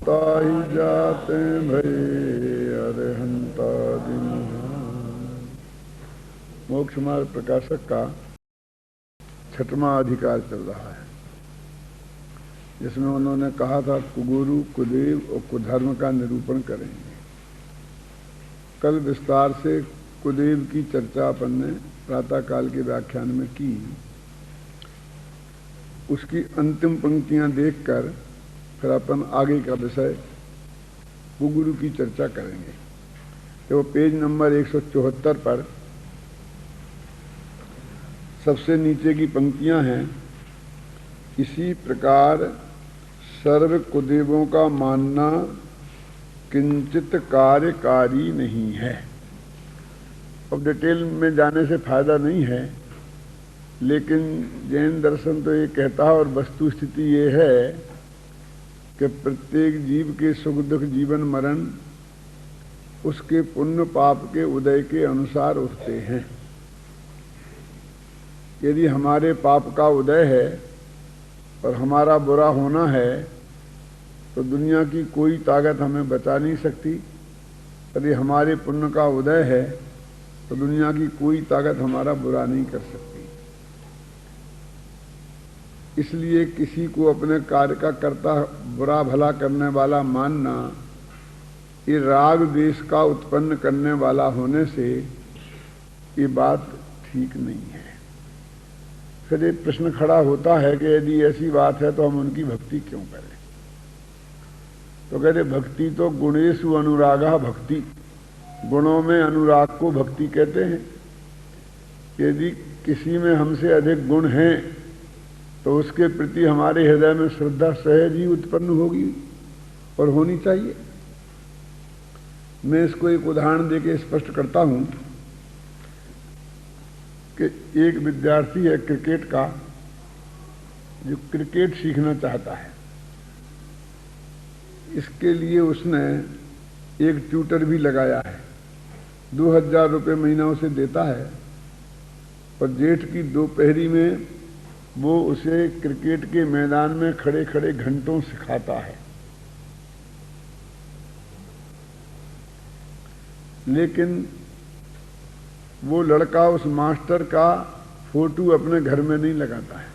ताही जाते भये अरहंता दिन। मोक्ष मार्ग प्रकाशक का 6वां अधिकार चल रहा है, जिसमें उन्होंने कहा था कुगुरु, कुदेव और कुधर्म का निरूपण करेंगे। कल विस्तार से कुदेव की चर्चा अपन ने प्रातःकाल के व्याख्यान में की। उसकी अंतिम पंक्तियां देखकर फिर अपन आगे का विषय कुगुरु की चर्चा करेंगे। तो पेज नंबर 174 पर सबसे नीचे की पंक्तियां हैं। इसी प्रकार सर्व कुदेवों का मानना किंचित कार्यकारी नहीं है। अब डिटेल में जाने से फायदा नहीं है, लेकिन जैन दर्शन तो ये कहता है और वस्तु स्थिति ये है कि प्रत्येक जीव के सुख दुख जीवन मरण उसके पुण्य पाप के उदय के अनुसार उठते हैं। यदि हमारे पाप का उदय है और हमारा बुरा होना है तो दुनिया की कोई ताकत हमें बचा नहीं सकती। यदि हमारे पुण्य का उदय है तो दुनिया की कोई ताकत हमारा बुरा नहीं कर सकती। इसलिए किसी को अपने कार्य का कर्ता बुरा भला करने वाला मानना ये राग द्वेष का उत्पन्न करने वाला होने से ये बात ठीक नहीं है। फिर एक प्रश्न खड़ा होता है कि यदि ऐसी बात है तो हम उनकी भक्ति क्यों करें? तो कहते भक्ति तो गुणेषु अनुरागा भक्ति, गुणों में अनुराग को भक्ति कहते हैं। यदि किसी में हमसे अधिक गुण हैं तो उसके प्रति हमारे हृदय में श्रद्धा सहज ही उत्पन्न होगी और होनी चाहिए। मैं इसको एक उदाहरण देके स्पष्ट करता हूं कि एक विद्यार्थी है क्रिकेट का, जो क्रिकेट सीखना चाहता है। इसके लिए उसने एक ट्यूटर भी लगाया है, 2000 रुपये महीना उसे देता है और जेठ की दोपहरी में वो उसे क्रिकेट के मैदान में खड़े खड़े घंटों सिखाता है। लेकिन वो लड़का उस मास्टर का फोटो अपने घर में नहीं लगाता है।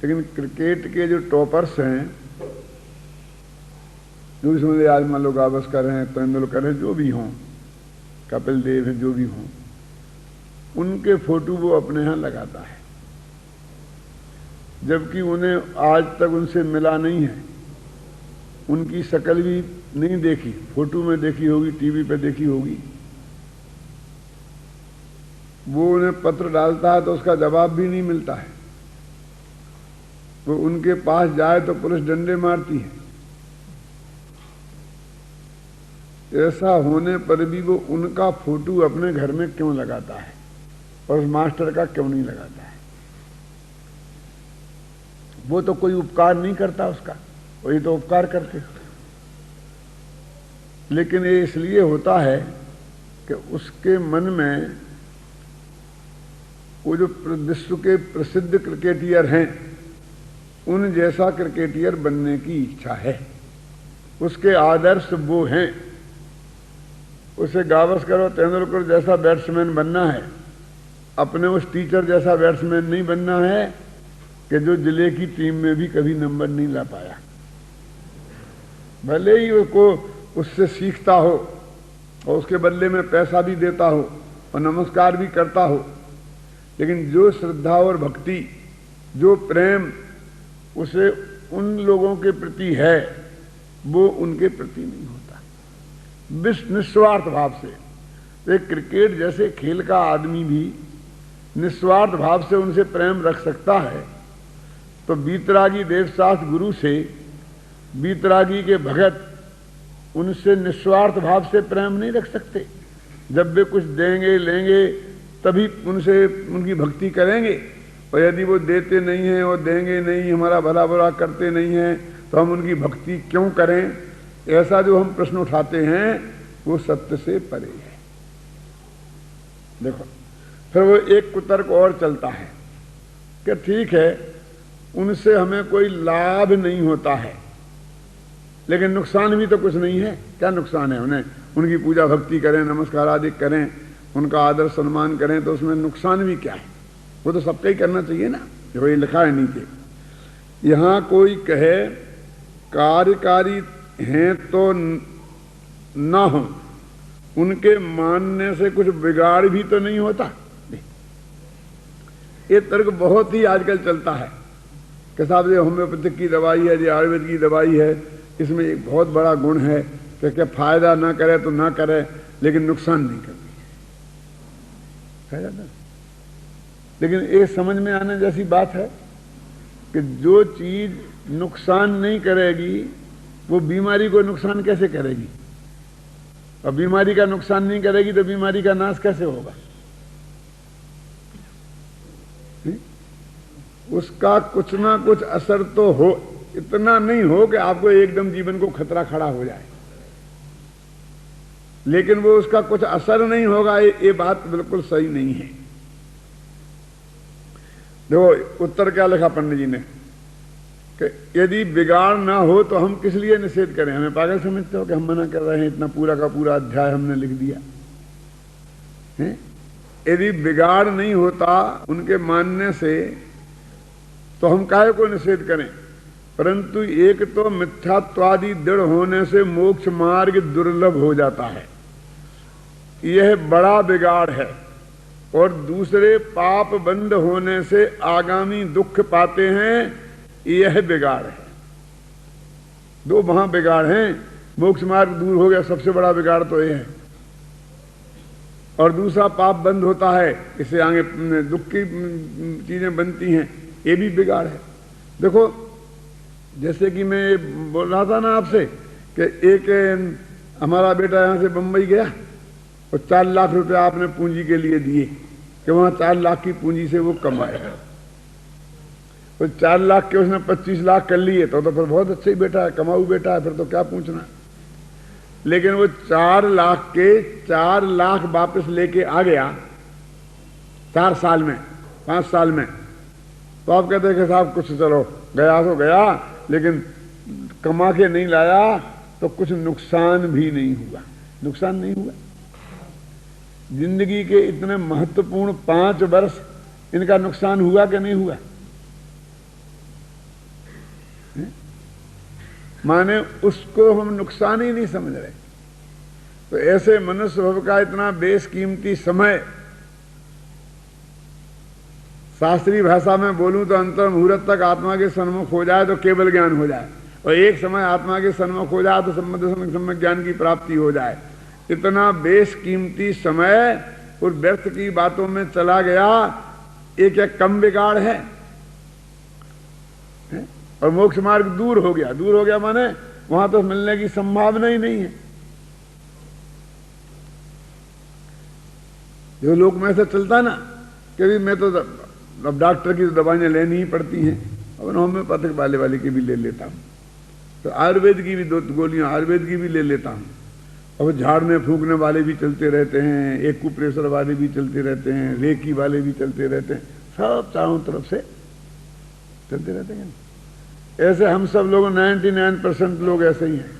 लेकिन क्रिकेट के जो टॉपर्स हैं, जो भी समझे, आज मान लो गावस्कर हैं, तेंदुलकर हैं, जो भी हों, कपिल देव हैं, जो भी हों, उनके फोटो वो अपने यहाँ लगाता है। जबकि उन्हें आज तक उनसे मिला नहीं है, उनकी शक्ल भी नहीं देखी, फोटो में देखी होगी, टीवी पे देखी होगी। वो उन्हें पत्र डालता है तो उसका जवाब भी नहीं मिलता है। वो उनके पास जाए तो पुलिस डंडे मारती है। ऐसा होने पर भी वो उनका फोटो अपने घर में क्यों लगाता है और उस मास्टर का क्यों नहीं लगाता है? वो तो कोई उपकार नहीं करता उसका, वही तो उपकार करते। लेकिन ये इसलिए होता है कि उसके मन में वो जो विश्व के प्रसिद्ध क्रिकेटियर हैं उन जैसा क्रिकेटियर बनने की इच्छा है, उसके आदर्श वो हैं। उसे गावस्कर और तेंदुलकर जैसा बैट्समैन बनना है, अपने उस टीचर जैसा बैट्समैन नहीं बनना है कि जो जिले की टीम में भी कभी नंबर नहीं ला पाया। भले ही उसको उससे सीखता हो और उसके बदले में पैसा भी देता हो और नमस्कार भी करता हो, लेकिन जो श्रद्धा और भक्ति, जो प्रेम उसे उन लोगों के प्रति है वो उनके प्रति नहीं होता, निस्वार्थ भाव से। एक क्रिकेट जैसे खेल का आदमी भी निस्वार्थ भाव से उनसे प्रेम रख सकता है, तो बीतरागी देवशास्त्र गुरु से बीतरागी के भगत उनसे निस्वार्थ भाव से प्रेम नहीं रख सकते। जब वे कुछ देंगे लेंगे तभी उनसे उनकी भक्ति करेंगे, और यदि वो देते नहीं हैं और देंगे नहीं, हमारा भला बुरा करते नहीं हैं, तो हम उनकी भक्ति क्यों करें? ऐसा जो हम प्रश्न उठाते हैं वो सत्य से परे है। देखो, फिर वो एक कुतर्क और चलता है कि ठीक है, उनसे हमें कोई लाभ नहीं होता है, लेकिन नुकसान भी तो कुछ नहीं है। क्या नुकसान है उन्हें? उनकी पूजा भक्ति करें, नमस्कार आदि करें, उनका आदर सम्मान करें, तो उसमें नुकसान भी क्या है? वो तो सबका ही करना चाहिए ना, जो ये लिखा है नीचे। यहां कोई कहे कार्यकारी हैं तो ना हो, उनके मानने से कुछ बिगाड़ भी तो नहीं होता। ये तर्क बहुत ही आजकल चलता है कि साहब ये होम्योपैथिक की दवाई है, ये आयुर्वेद की दवाई है, इसमें एक बहुत बड़ा गुण है कि क्या फायदा ना करे तो ना करे, लेकिन नुकसान नहीं करती है। लेकिन ये समझ में आने जैसी बात है कि जो चीज नुकसान नहीं करेगी वो बीमारी को नुकसान कैसे करेगी? और बीमारी का नुकसान नहीं करेगी तो बीमारी का नाश कैसे होगा? उसका कुछ ना कुछ असर तो हो, इतना नहीं हो कि आपको एकदम जीवन को खतरा खड़ा हो जाए, लेकिन वो उसका कुछ असर नहीं होगा, ये बात बिल्कुल सही नहीं है। देखो उत्तर क्या लिखा पंडित जी ने कि यदि बिगाड़ ना हो तो हम किस लिए निषेध करें? हमें पागल समझते हो कि हम मना कर रहे हैं? इतना पूरा का पूरा अध्याय हमने लिख दिया है। यदि बिगाड़ नहीं होता उनके मानने से तो हम काहे को निषेध करें? परंतु एक तो मिथ्यात्वादि दृढ़ होने से मोक्ष मार्ग दुर्लभ हो जाता है, यह बड़ा बिगाड़ है। और दूसरे पाप बंद होने से आगामी दुख पाते हैं, यह बिगाड़ है। दो वहां बिगाड़ हैं। मोक्ष मार्ग दूर हो गया, सबसे बड़ा बिगाड़ तो यह है। और दूसरा पाप बंद होता है, इससे आगे दुख की चीजें बनती हैं, ये भी बिगाड़ है। देखो जैसे कि मैं बोल रहा था ना आपसे कि एक हमारा बेटा यहां से बंबई गया और 4 लाख रुपया आपने पूंजी के लिए दिए कि वहां 4 लाख की पूंजी से वो कमाएगा। तो 4 लाख के उसने 25 लाख कर लिए तो फिर बहुत अच्छा ही बेटा है, कमाऊ बेटा है, फिर तो क्या पूछना। लेकिन वो 4 लाख के 4 लाख वापस लेके आ गया 4 साल में, 5 साल में, तो आप कहते हैं कि साहब कुछ चलो गया तो गया, लेकिन कमा के नहीं लाया तो कुछ नुकसान भी नहीं हुआ। नुकसान नहीं हुआ। जिंदगी के इतने महत्वपूर्ण 5 वर्ष इनका नुकसान हुआ कि नहीं हुआ? माने उसको हम नुकसान ही नहीं समझ रहे। तो ऐसे मनुष्य भव का इतना बेशकीमती समय, शास्त्रीय भाषा में बोलूं तो अंतर मुहूर्त तक आत्मा के सन्मुख हो जाए तो केवल ज्ञान हो जाए, और एक समय आत्मा के सन्मुख हो जाए तो सम्यक ज्ञान की प्राप्ति हो जाए। इतना बेशकीमती समय और व्यर्थ की बातों में चला गया, एक एक कम बिगाड़ है। और मोक्ष मार्ग दूर हो गया। दूर हो गया माने वहां तो मिलने की संभावना ही नहीं है। जो लोग में से चलता ना कि मैं तो अब डॉक्टर की दवाइयां लेनी ही पड़ती हैं, अब होम्योपैथिक वाले की भी ले लेता हूं, तो आयुर्वेद की भी 2 गोलियां आयुर्वेद की भी ले लेता हूं, और झाड़ने फूकने वाले भी चलते रहते हैं, एक्यूप्रेशर वाले भी चलते रहते हैं, रेकी वाले भी चलते रहते हैं, सब चारों तरफ से चलते रहते हैं। ऐसे हम सब लोग 99% लोग ऐसे ही हैं।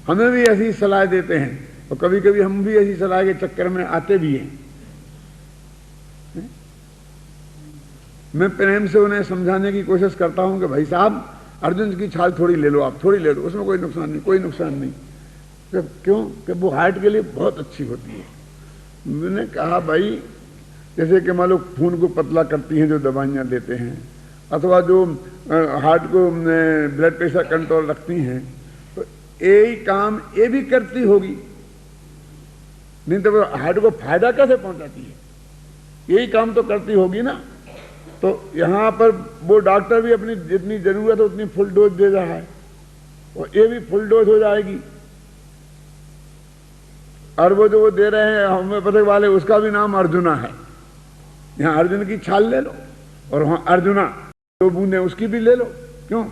हमें भी ऐसी सलाह देते हैं, और कभी कभी हम भी ऐसी सलाह के चक्कर में आते भी हैं। मैं प्रेम से उन्हें समझाने की कोशिश करता हूं कि भाई साहब अर्जुन की छाल थोड़ी ले लो, आप थोड़ी ले लो, उसमें कोई नुकसान नहीं, कोई नुकसान नहीं। क्यों? कि वो हार्ट के लिए बहुत अच्छी होती है। मैंने कहा भाई जैसे कि मान लो खून को पतला करती हैं जो दवाइयां देते हैं, अथवा जो हार्ट को ब्लड प्रेशर कंट्रोल रखती हैं, तो यही काम ये भी करती होगी, नहीं तो वो हार्ट को फायदा कैसे पहुंचाती है? यही काम तो करती होगी ना। तो यहां पर वो डॉक्टर भी अपनी जितनी जरूरत है उतनी फुल डोज दे रहा है, और ये भी फुल डोज हो जाएगी। और वो जो वो दे रहे हैं होम्योपैथिक वाले, उसका भी नाम अर्जुना है। यहां अर्जुन की छाल ले लो, और वहां अर्जुना 2 बूंदें उसकी भी ले लो। क्यों?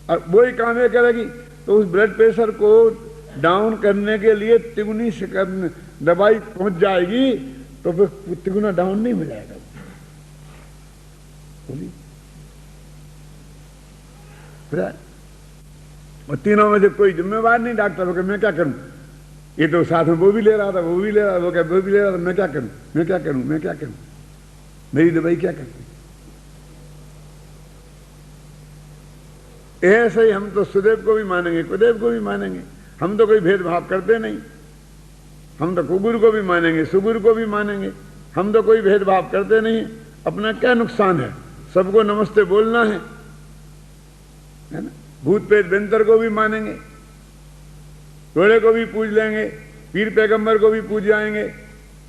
और वही काम ये करेगी, तो उस ब्लड प्रेशर को डाउन करने के लिए तिगुनी दवाई पहुंच जाएगी, तो फिर तिगुना डाउन नहीं हो जाएगा। और तीनों में से कोई जिम्मेवार नहीं। डॉक्टर हो, मैं क्या करूं, ये तो साथ में वो भी ले रहा था, वो भी ले रहा था, वो भी ले रहा था, मैं क्या करूं, मैं क्या करूं, मैं क्या करूं, मेरी दवाई क्या करती। ऐसे ही हम तो सुदेव को भी मानेंगे, कुदेव को भी मानेंगे, हम तो कोई भेदभाव करते नहीं। हम तो कुगुरु को भी मानेंगे, सुगुरु को भी मानेंगे, हम तो कोई भेदभाव करते नहीं। अपना क्या नुकसान है, सबको नमस्ते बोलना है ना। भूत प्रेत बेंतर को भी मानेंगे, घोड़े को भी पूज लेंगे, पीर पैगंबर को भी पूज जाएंगे,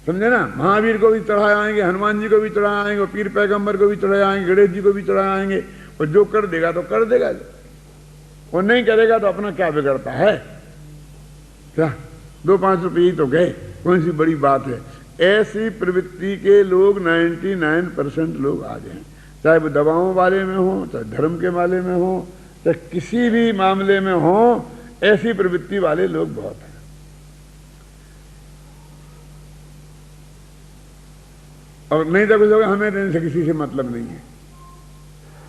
समझे ना। महावीर को भी चढ़ाए आएंगे, हनुमान जी को भी चढ़ाए आएंगे, पीर पैगंबर को भी चढ़ाए आएंगे, गणेश जी को भी चढ़ाए आएंगे। और जो कर देगा तो कर देगा, और नहीं करेगा तो अपना क्या बिगड़ता है, क्या 2-5 रुपये ही तो गए, कौन सी बड़ी बात है। ऐसी प्रवृत्ति के लोग 99% लोग आज हैं, चाहे वो दवाओं वाले में हो, चाहे धर्म के मामले में हो, चाहे किसी भी मामले में हो, ऐसी प्रवृत्ति वाले लोग बहुत हैं। और नहीं तो कुछ हमें इनसे किसी से मतलब नहीं है,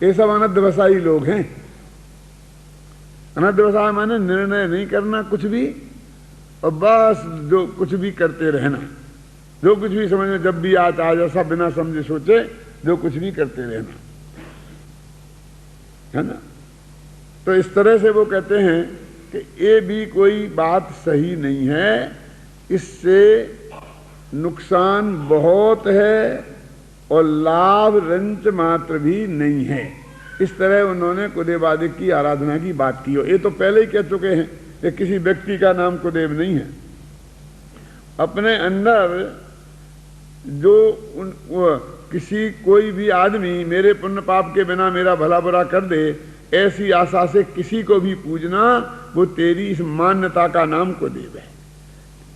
ये सब अनध्यवसायी लोग हैं। अनध्यवसाय माने निर्णय नहीं करना कुछ भी, और बस जो कुछ भी करते रहना, जो कुछ भी समझ में जब भी आज ऐसा बिना समझे सोचे जो कुछ भी करते रहना, है ना। तो इस तरह से वो कहते हैं कि ये भी कोई बात सही नहीं है, इससे नुकसान बहुत है और लाभ रंच मात्र भी नहीं है। इस तरह उन्होंने कुदेवादिक की आराधना की बात की। ये तो पहले ही कह चुके हैं कि किसी व्यक्ति का नाम कुदेव नहीं है। अपने अंदर जो किसी कोई भी आदमी मेरे पुण्य पाप के बिना मेरा भला बुरा कर दे, ऐसी आशा से किसी को भी पूजना, वो तेरी इस मान्यता का नाम कुदेव है।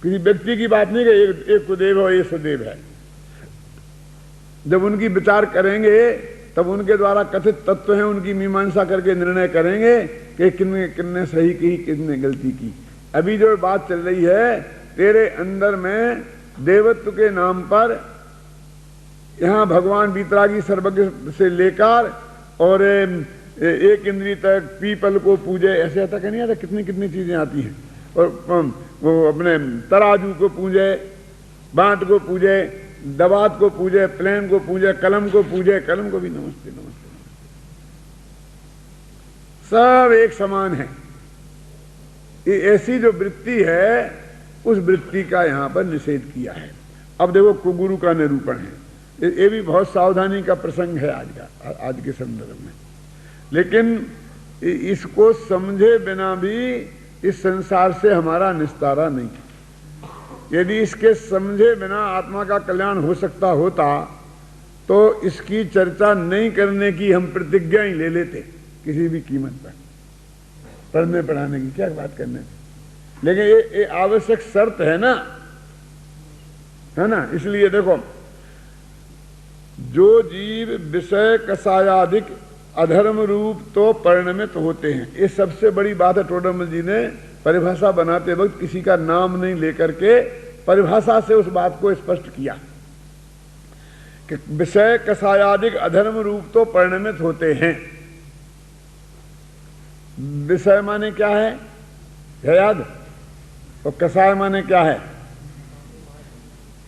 किसी व्यक्ति की बात नहीं कि एक कुदेव है, ये सुदेव है। जब उनकी विचार करेंगे तब उनके द्वारा कथित तत्व हैं, उनकी मीमांसा करके निर्णय करेंगे कि किन्ने सही की, किसने गलती की। अभी जो बात चल रही है, तेरे अंदर में देवत्व के नाम पर यहां भगवान वीतरागी सर्वज्ञ से लेकर और एक इंद्रिय तक पीपल को पूजे, ऐसे आता क्या नहीं आता, कितनी कितनी चीजें आती हैं। और वो अपने तराजू को पूजे, बांट को पूजे, दबात को पूजे, प्लेन को पूजे, कलम को पूजे, कलम को भी नमस्ते नमस्ते नमस्ते, सब एक समान है। ये ऐसी जो वृत्ति है, उस वृत्ति का यहां पर निषेध किया है। अब देखो कुगुरु का निरूपण है, ये भी बहुत सावधानी का प्रसंग है आज के संदर्भ में। लेकिन इसको समझे बिना भी इस संसार से हमारा निस्तारा नहीं। यदि इसके समझे बिना आत्मा का कल्याण हो सकता होता तो इसकी चर्चा नहीं करने की हम प्रतिज्ञा ही ले लेते किसी भी कीमत पर, पढ़ने पढ़ाने की क्या बात करने की। लेकिन ये आवश्यक शर्त है ना। इसलिए देखो, जो जीव विषय कसायाधिक अधर्म रूप तो परिणमित होते हैं, ये सबसे बड़ी बात है। टोडरमल जी ने परिभाषा बनाते वक्त किसी का नाम नहीं लेकर के परिभाषा से उस बात को स्पष्ट किया कि विषय कसायाधिक अधर्म रूप तो परिणमित होते हैं। विषय माने क्या है याद, और कसाय माने क्या है,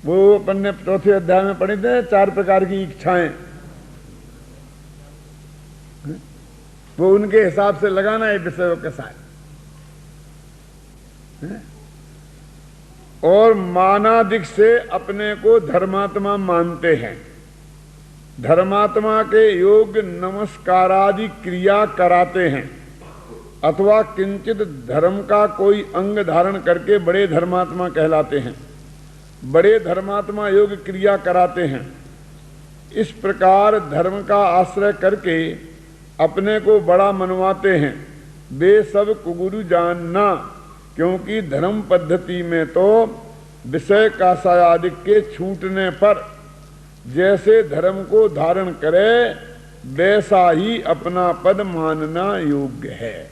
वो अपन ने 4थे अध्याय में पढ़े थे, 4 प्रकार की इच्छाएं, वो उनके हिसाब से लगाना है विषय और कसाय। और मानादिक से अपने को धर्मात्मा मानते हैं, धर्मात्मा के योग्य नमस्कारादि क्रिया कराते हैं, अथवा किंचित धर्म का कोई अंग धारण करके बड़े धर्मात्मा कहलाते हैं, बड़े धर्मात्मा योग क्रिया कराते हैं। इस प्रकार धर्म का आश्रय करके अपने को बड़ा मनवाते हैं। वे सब कुगुरु जानना, क्योंकि धर्म पद्धति में तो विषय कासायादिक के छूटने पर जैसे धर्म को धारण करे वैसा ही अपना पद मानना योग्य है।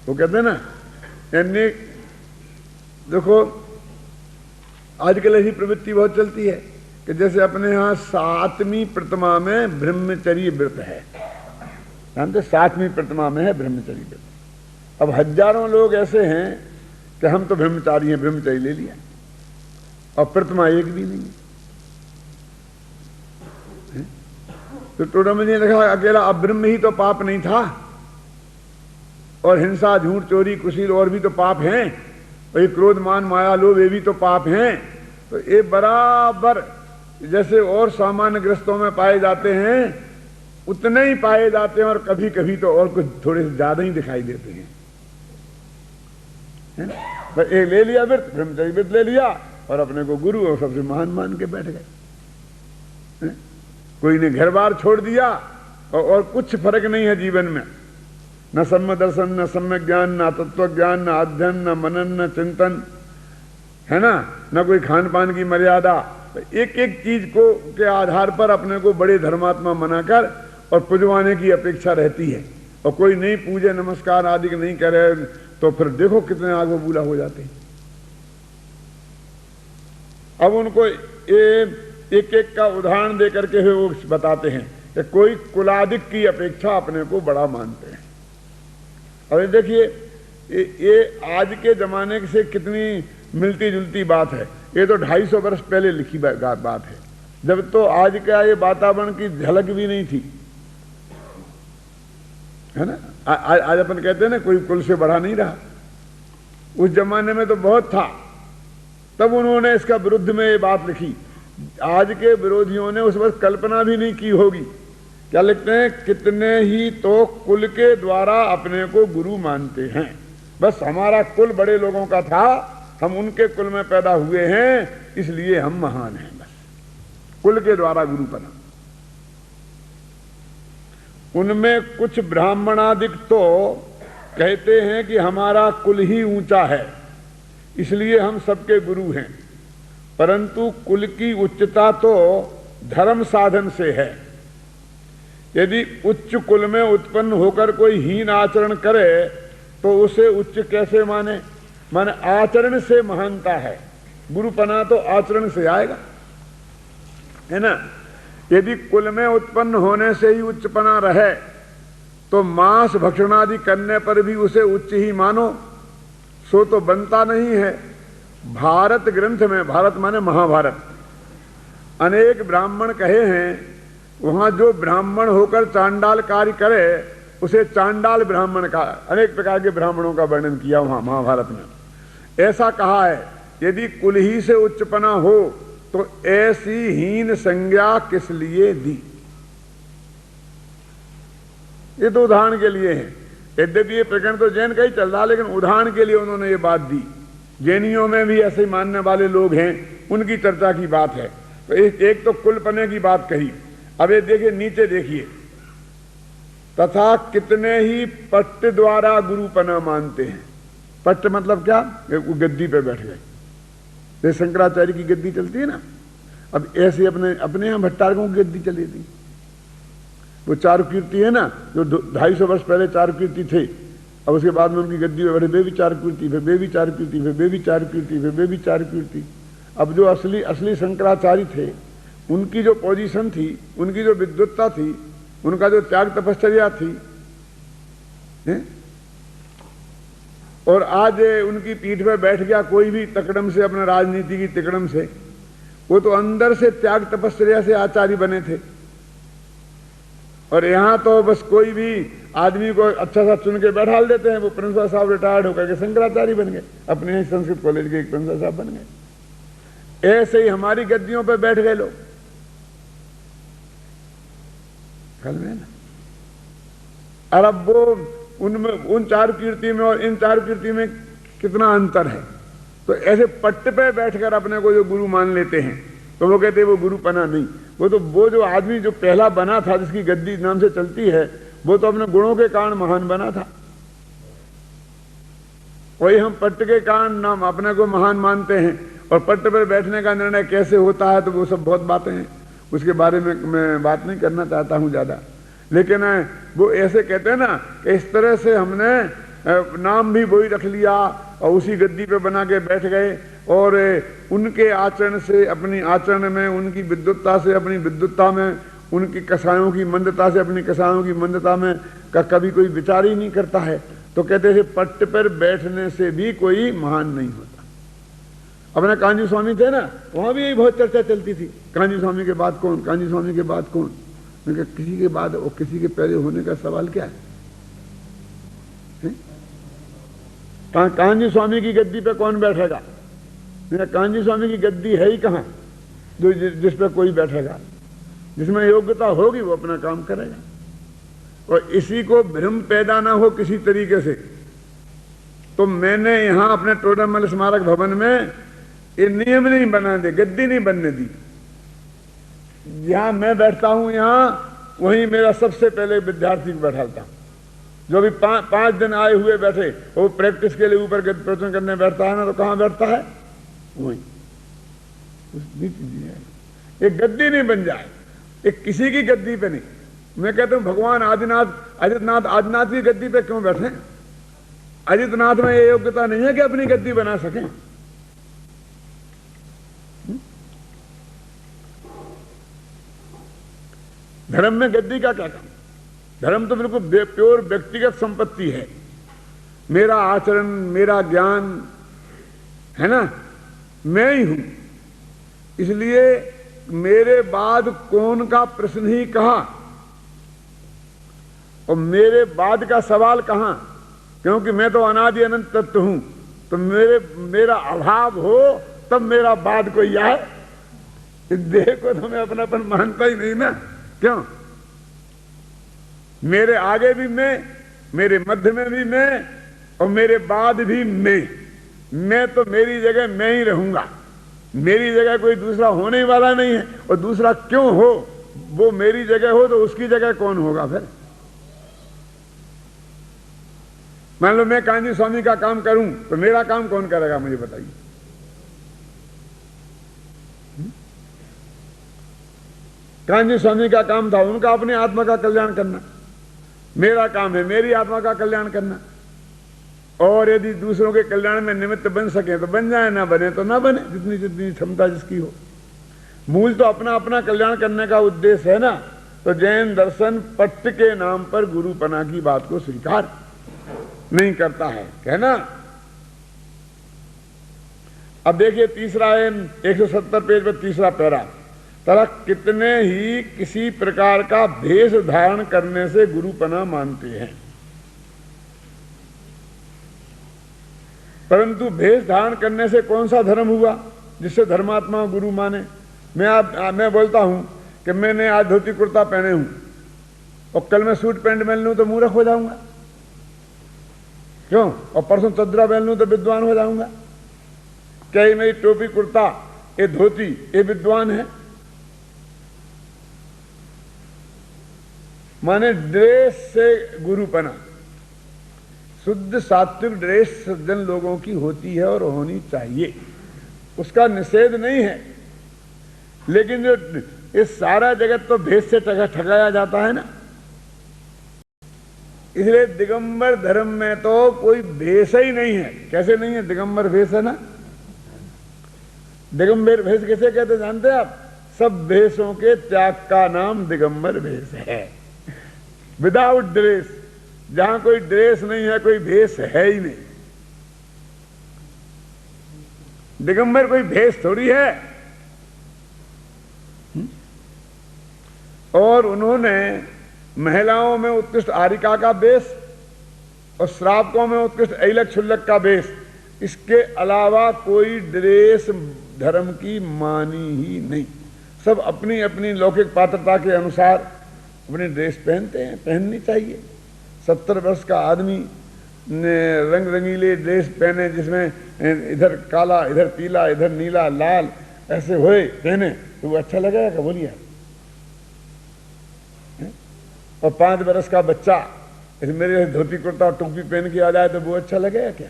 वो कहते हैं ना, यानी देखो आजकल ऐसी प्रवृत्ति बहुत चलती है कि जैसे अपने यहाँ 7वीं प्रतिमा में ब्रह्मचर्य व्रत है, जानते 7वीं प्रतिमा में है ब्रह्मचर्य व्रत। अब हजारों लोग ऐसे हैं कि हम तो ब्रह्मचारी हैं, ब्रह्मचर्य ले लिया, और प्रतिमा एक भी नहीं है। तो टोडामल जी ने लिखा अकेला अब्रह्म ही तो पाप नहीं था, और हिंसा, झूठ, चोरी, कुशील और भी तो पाप हैं, और ये क्रोध, मान, माया, लोभ ये भी तो पाप हैं। तो ये बराबर जैसे और सामान्य ग्रस्तों में पाए जाते हैं उतने ही पाए जाते हैं, और कभी कभी तो और कुछ थोड़े से ज्यादा ही दिखाई देते हैं। तो एक ले लिया व्रत, ब्रह्मचर्य व्रत ले लिया, और अपने को गुरु और सबसे महान मान के बैठ गए। कोई ने घर बार छोड़ दिया, और कुछ फर्क नहीं है जीवन में, न सम्य दर्शन, न सम्यक ज्ञान, न तत्व ज्ञान, न अध्ययन, न मनन, न चिंतन, है ना, न कोई खान पान की मर्यादा। एक एक चीज को के आधार पर अपने को बड़े धर्मात्मा बनाकर और पुजवाने की अपेक्षा रहती है, और कोई नहीं पूजे, नमस्कार आदि नहीं करे, तो फिर देखो कितने आग बबूला हो जाते हैं। अब उनको एक एक का उदाहरण देकर के वो बताते हैं कि कोई कुलाधिक की अपेक्षा अपने को बड़ा मानते हैं। अब देखिए ये आज के जमाने से कितनी मिलती जुलती बात है। ये तो 250 वर्ष पहले लिखी बात है, जब तो आज का ये वातावरण की झलक भी नहीं थी, है ना। आज अपन कहते हैं ना कोई कुल से बड़ा नहीं रहा, उस जमाने में तो बहुत था। तब उन्होंने इसका विरुद्ध में ये बात लिखी। आज के विरोधियों ने उस वक्त कल्पना भी नहीं की होगी। क्या लिखते हैं, कितने ही तो कुल के द्वारा अपने को गुरु मानते हैं, बस हमारा कुल बड़े लोगों का था, हम उनके कुल में पैदा हुए हैं, इसलिए हम महान हैं, बस कुल के द्वारा गुरु बना। उनमें कुछ ब्राह्मणादिक तो कहते हैं कि हमारा कुल ही ऊंचा है, इसलिए हम सबके गुरु हैं, परंतु कुल की उच्चता तो धर्म साधन से है। यदि उच्च कुल में उत्पन्न होकर कोई हीन आचरण करे तो उसे उच्च कैसे माने? माने आचरण से महानता है, गुरुपना तो आचरण से आएगा, है ना। यदि कुल में उत्पन्न होने से ही उच्चपना रहे तो मांस भक्षणादि करने पर भी उसे उच्च ही मानो, सो तो बनता नहीं है। भारत ग्रंथ में, भारत माने महाभारत, अनेक ब्राह्मण कहे हैं, वहां जो ब्राह्मण होकर चांडाल कार्य करे उसे चांडाल ब्राह्मण का, अनेक प्रकार के ब्राह्मणों का वर्णन किया वहां महाभारत में। ऐसा कहा है, यदि कुल ही से उच्चपना हो तो ऐसी हीन संज्ञा किस लिए दी। ये तो उदाहरण के लिए है, यद्यपि ये प्रकरण तो जैन का ही चल रहा, लेकिन उदाहरण के लिए उन्होंने ये बात दी। जैनियों में भी ऐसे मानने वाले लोग हैं, उनकी चर्चा की बात है। तो एक तो कुलपने की बात कही। अब ये देखिए, नीचे देखिए, तथा कितने ही पट्ट द्वारा गुरुपना मानते हैं। पट्ट मतलब क्या? वो गद्दी पे बैठ गए, जैसे शंकराचार्य की गद्दी चलती है ना, अब ऐसे अपने यहाँ भट्टारकों की गद्दी चली थी। वो चारुकीर्ति है ना, जो 250 वर्ष पहले चारुकीर्ति थे, अब उसके बाद में उनकी गद्दी में बैठे, वे भी चारुकीर्ति, फिर वे भी चारुकीर्ति, फिर वे भी चारुकीर्ति, फिर वे भी चारुकीर्ति। अब जो असली शंकराचार्य थे, उनकी जो पोजीशन थी, उनकी जो विद्वत्ता थी, उनका जो त्याग तपश्चर्या थी, और आज उनकी पीठ पे बैठ गया कोई भी तकड़म से, अपने राजनीति की तिकड़म से, वो तो अंदर से त्याग तपश्चर्या से आचार्य बने थे। और यहाँ तो बस कोई भी आदमी को अच्छा सा चुन के बैठा देते हैं, वो प्रिंसिपल साहब रिटायर्ड होकर के शंकराचार्य बन गए, अपने ही संस्कृत कॉलेज के एक प्रिंसिपल साहब बन गए। ऐसे ही हमारी गद्दियों पे बैठ गए लोग, कल में ना। और अब वो उनमें, उन चार कीर्ति में और इन चार कीर्ति में कितना अंतर है। तो ऐसे पट्ट पे बैठकर अपने को जो गुरु मान लेते हैं, तो वो कहते हैं वो गुरुपना नहीं। वो जो आदमी जो पहला बना था, जिसकी गद्दी नाम से चलती है, वो तो अपने गुणों के कारण महान बना था। वही हम पट्ट के कारण नाम अपने को महान मानते हैं। और पट्ट पर बैठने का निर्णय कैसे होता है, तो वो सब बहुत बातें हैं, उसके बारे में मैं बात नहीं करना चाहता हूं ज्यादा। लेकिन वो ऐसे कहते हैं ना कि इस तरह से हमने नाम भी वही रख लिया और उसी गद्दी पे बना के बैठ गए, और उनके आचरण से, अपनी आचरण में, उनकी विद्वत्ता से अपनी विद्वत्ता में, उनकी कसायों की मंदता से अपनी कसायों की मंदता में का कभी कोई विचार ही नहीं करता है। तो कहते थे पट्ट पर बैठने से भी कोई महान नहीं होता। अपने कांजी स्वामी थे ना, वहां भी यही बहुत चर्चा चलती थी, कांजी स्वामी के बाद कौन, कांजी स्वामी के बाद कौन। मैं किसी के बाद और किसी के पहले होने का सवाल क्या है? कांजी स्वामी की गद्दी पे कौन बैठेगा? कांजी स्वामी की गद्दी है ही कहां जो जिस पे कोई बैठेगा? जिसमें योग्यता होगी वो अपना काम करेगा। और इसी को भ्रम पैदा ना हो किसी तरीके से, तो मैंने यहां अपने टोडरमल स्मारक भवन में ये नियम नहीं बना दे, गद्दी नहीं बनने दी। जहां मैं बैठता हूं यहां वहीं मेरा सबसे पहले विद्यार्थी को बैठाता हूं। जो भी 5 दिन आए हुए बैठे, वो प्रैक्टिस के लिए ऊपर प्रवचन करने बैठता है ना, तो कहां बैठता है? वहीं। एक गद्दी नहीं बन जाए, एक किसी की गद्दी पे नहीं। मैं कहता हूं भगवान आदिनाथ की गद्दी पे क्यों बैठे? अजितनाथ में ये योग्यता नहीं है कि अपनी गद्दी बना सकें। धर्म में गद्दी का क्या काम? धर्म तो बिल्कुल प्योर व्यक्तिगत संपत्ति है। मेरा आचरण, मेरा ज्ञान है ना, मैं ही हूं। इसलिए मेरे बाद कौन का प्रश्न ही कहा और मेरे बाद का सवाल कहां, क्योंकि मैं तो अनादि अनंत तत्व हूं। तो मेरा अभाव हो तब मेरा बाद कोई आए। इस देह को तो मैं अपनापन मानता ही नहीं ना। क्यों? मेरे आगे भी मैं, मेरे मध्य में भी मैं और मेरे बाद भी मैं तो मेरी जगह मैं ही रहूंगा। मेरी जगह कोई दूसरा होने वाला नहीं है। और दूसरा क्यों हो? वो मेरी जगह हो तो उसकी जगह कौन होगा फिर? मान लो मैं कांजी स्वामी का काम करूं तो मेरा काम कौन करेगा, मुझे बताइए। कांजी स्वामी का काम था उनका अपनी आत्मा का कल्याण करना, मेरा काम है मेरी आत्मा का कल्याण करना। और यदि दूसरों के कल्याण में निमित्त बन सके तो बन जाए, ना बने तो ना बने, जितनी जितनी क्षमता जिसकी हो। मूल तो अपना अपना कल्याण करने का उद्देश्य है ना। तो जैन दर्शन पट्ट के नाम पर गुरुपना की बात को स्वीकार नहीं करता है, कहना। अब देखिए तीसरा है 170 पेज पर तीसरा पैरा। तरह कितने ही किसी प्रकार का भेष धारण करने से गुरुपना मानते हैं, परंतु भेष धारण करने से कौन सा धर्म हुआ जिससे धर्मात्मा गुरु माने? मैं बोलता हूं कि मैंने आज धोती कुर्ता पहने हूं और कल मैं सूट पैंट पहन लूं तो मूर्ख हो जाऊंगा, क्यों? और परसों चदरा पहन लूं तो विद्वान हो जाऊंगा। क्या ये मेरी टोपी कुर्ता, ये धोती, ये विद्वान है? माने ड्रेस से गुरुपना। शुद्ध सात्विक ड्रेस सज्जन लोगों की होती है और होनी चाहिए, उसका निषेध नहीं है। लेकिन जो इस सारा जगत तो भेष से ठगाया जाता है ना, इसलिए दिगंबर धर्म में तो कोई भेष ही नहीं है। कैसे नहीं है? दिगंबर भेष है ना। दिगंबर भेष कैसे कहते जानते हैं आप? सब भेषों के त्याग का नाम दिगंबर भेष है। विदाउट ड्रेस, जहां कोई ड्रेस नहीं है कोई भेष है ही नहीं। दिगंबर कोई भेष थोड़ी है। और उन्होंने महिलाओं में उत्कृष्ट आरिका का वेश और श्रावकों में उत्कृष्ट ऐलक क्षुल्लक का वेश, इसके अलावा कोई ड्रेस धर्म की मानी ही नहीं। सब अपनी अपनी लौकिक पात्रता के अनुसार अपनी ड्रेस पहनते हैं, पहननी चाहिए। 70 वर्ष का आदमी ने रंग रंगीले ड्रेस पहने, जिसमें इधर काला, इधर पीला, इधर नीला, लाल ऐसे हुए पहने, तो वो अच्छा लगेगा क्या? बोलिए। और 5 वर्ष का बच्चा मेरे धोती कुर्ता और टोपी पहन के आ जाए तो वो अच्छा लगेगा क्या?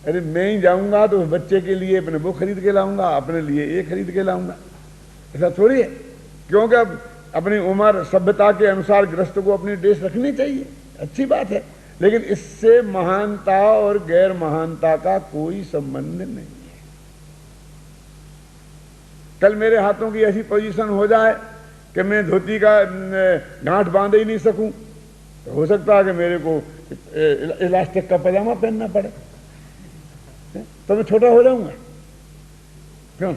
अरे मैं ही जाऊंगा तो उस बच्चे के लिए अपने वो खरीद के लाऊंगा, अपने लिए ये खरीद के लाऊंगा, ऐसा थोड़ी है। क्योंकि अब अपनी उम्र सभ्यता के अनुसार गृहस्थ को अपनी ड्रेस रखनी चाहिए, अच्छी बात है। लेकिन इससे महानता और गैर महानता का कोई संबंध नहीं है। कल मेरे हाथों की ऐसी पोजीशन हो जाए कि मैं धोती का गांठ बांध ही नहीं सकूं, तो हो सकता है कि मेरे को इलास्टिक का पजामा पहनना पड़े, तो मैं छोटा हो जाऊंगा क्यों?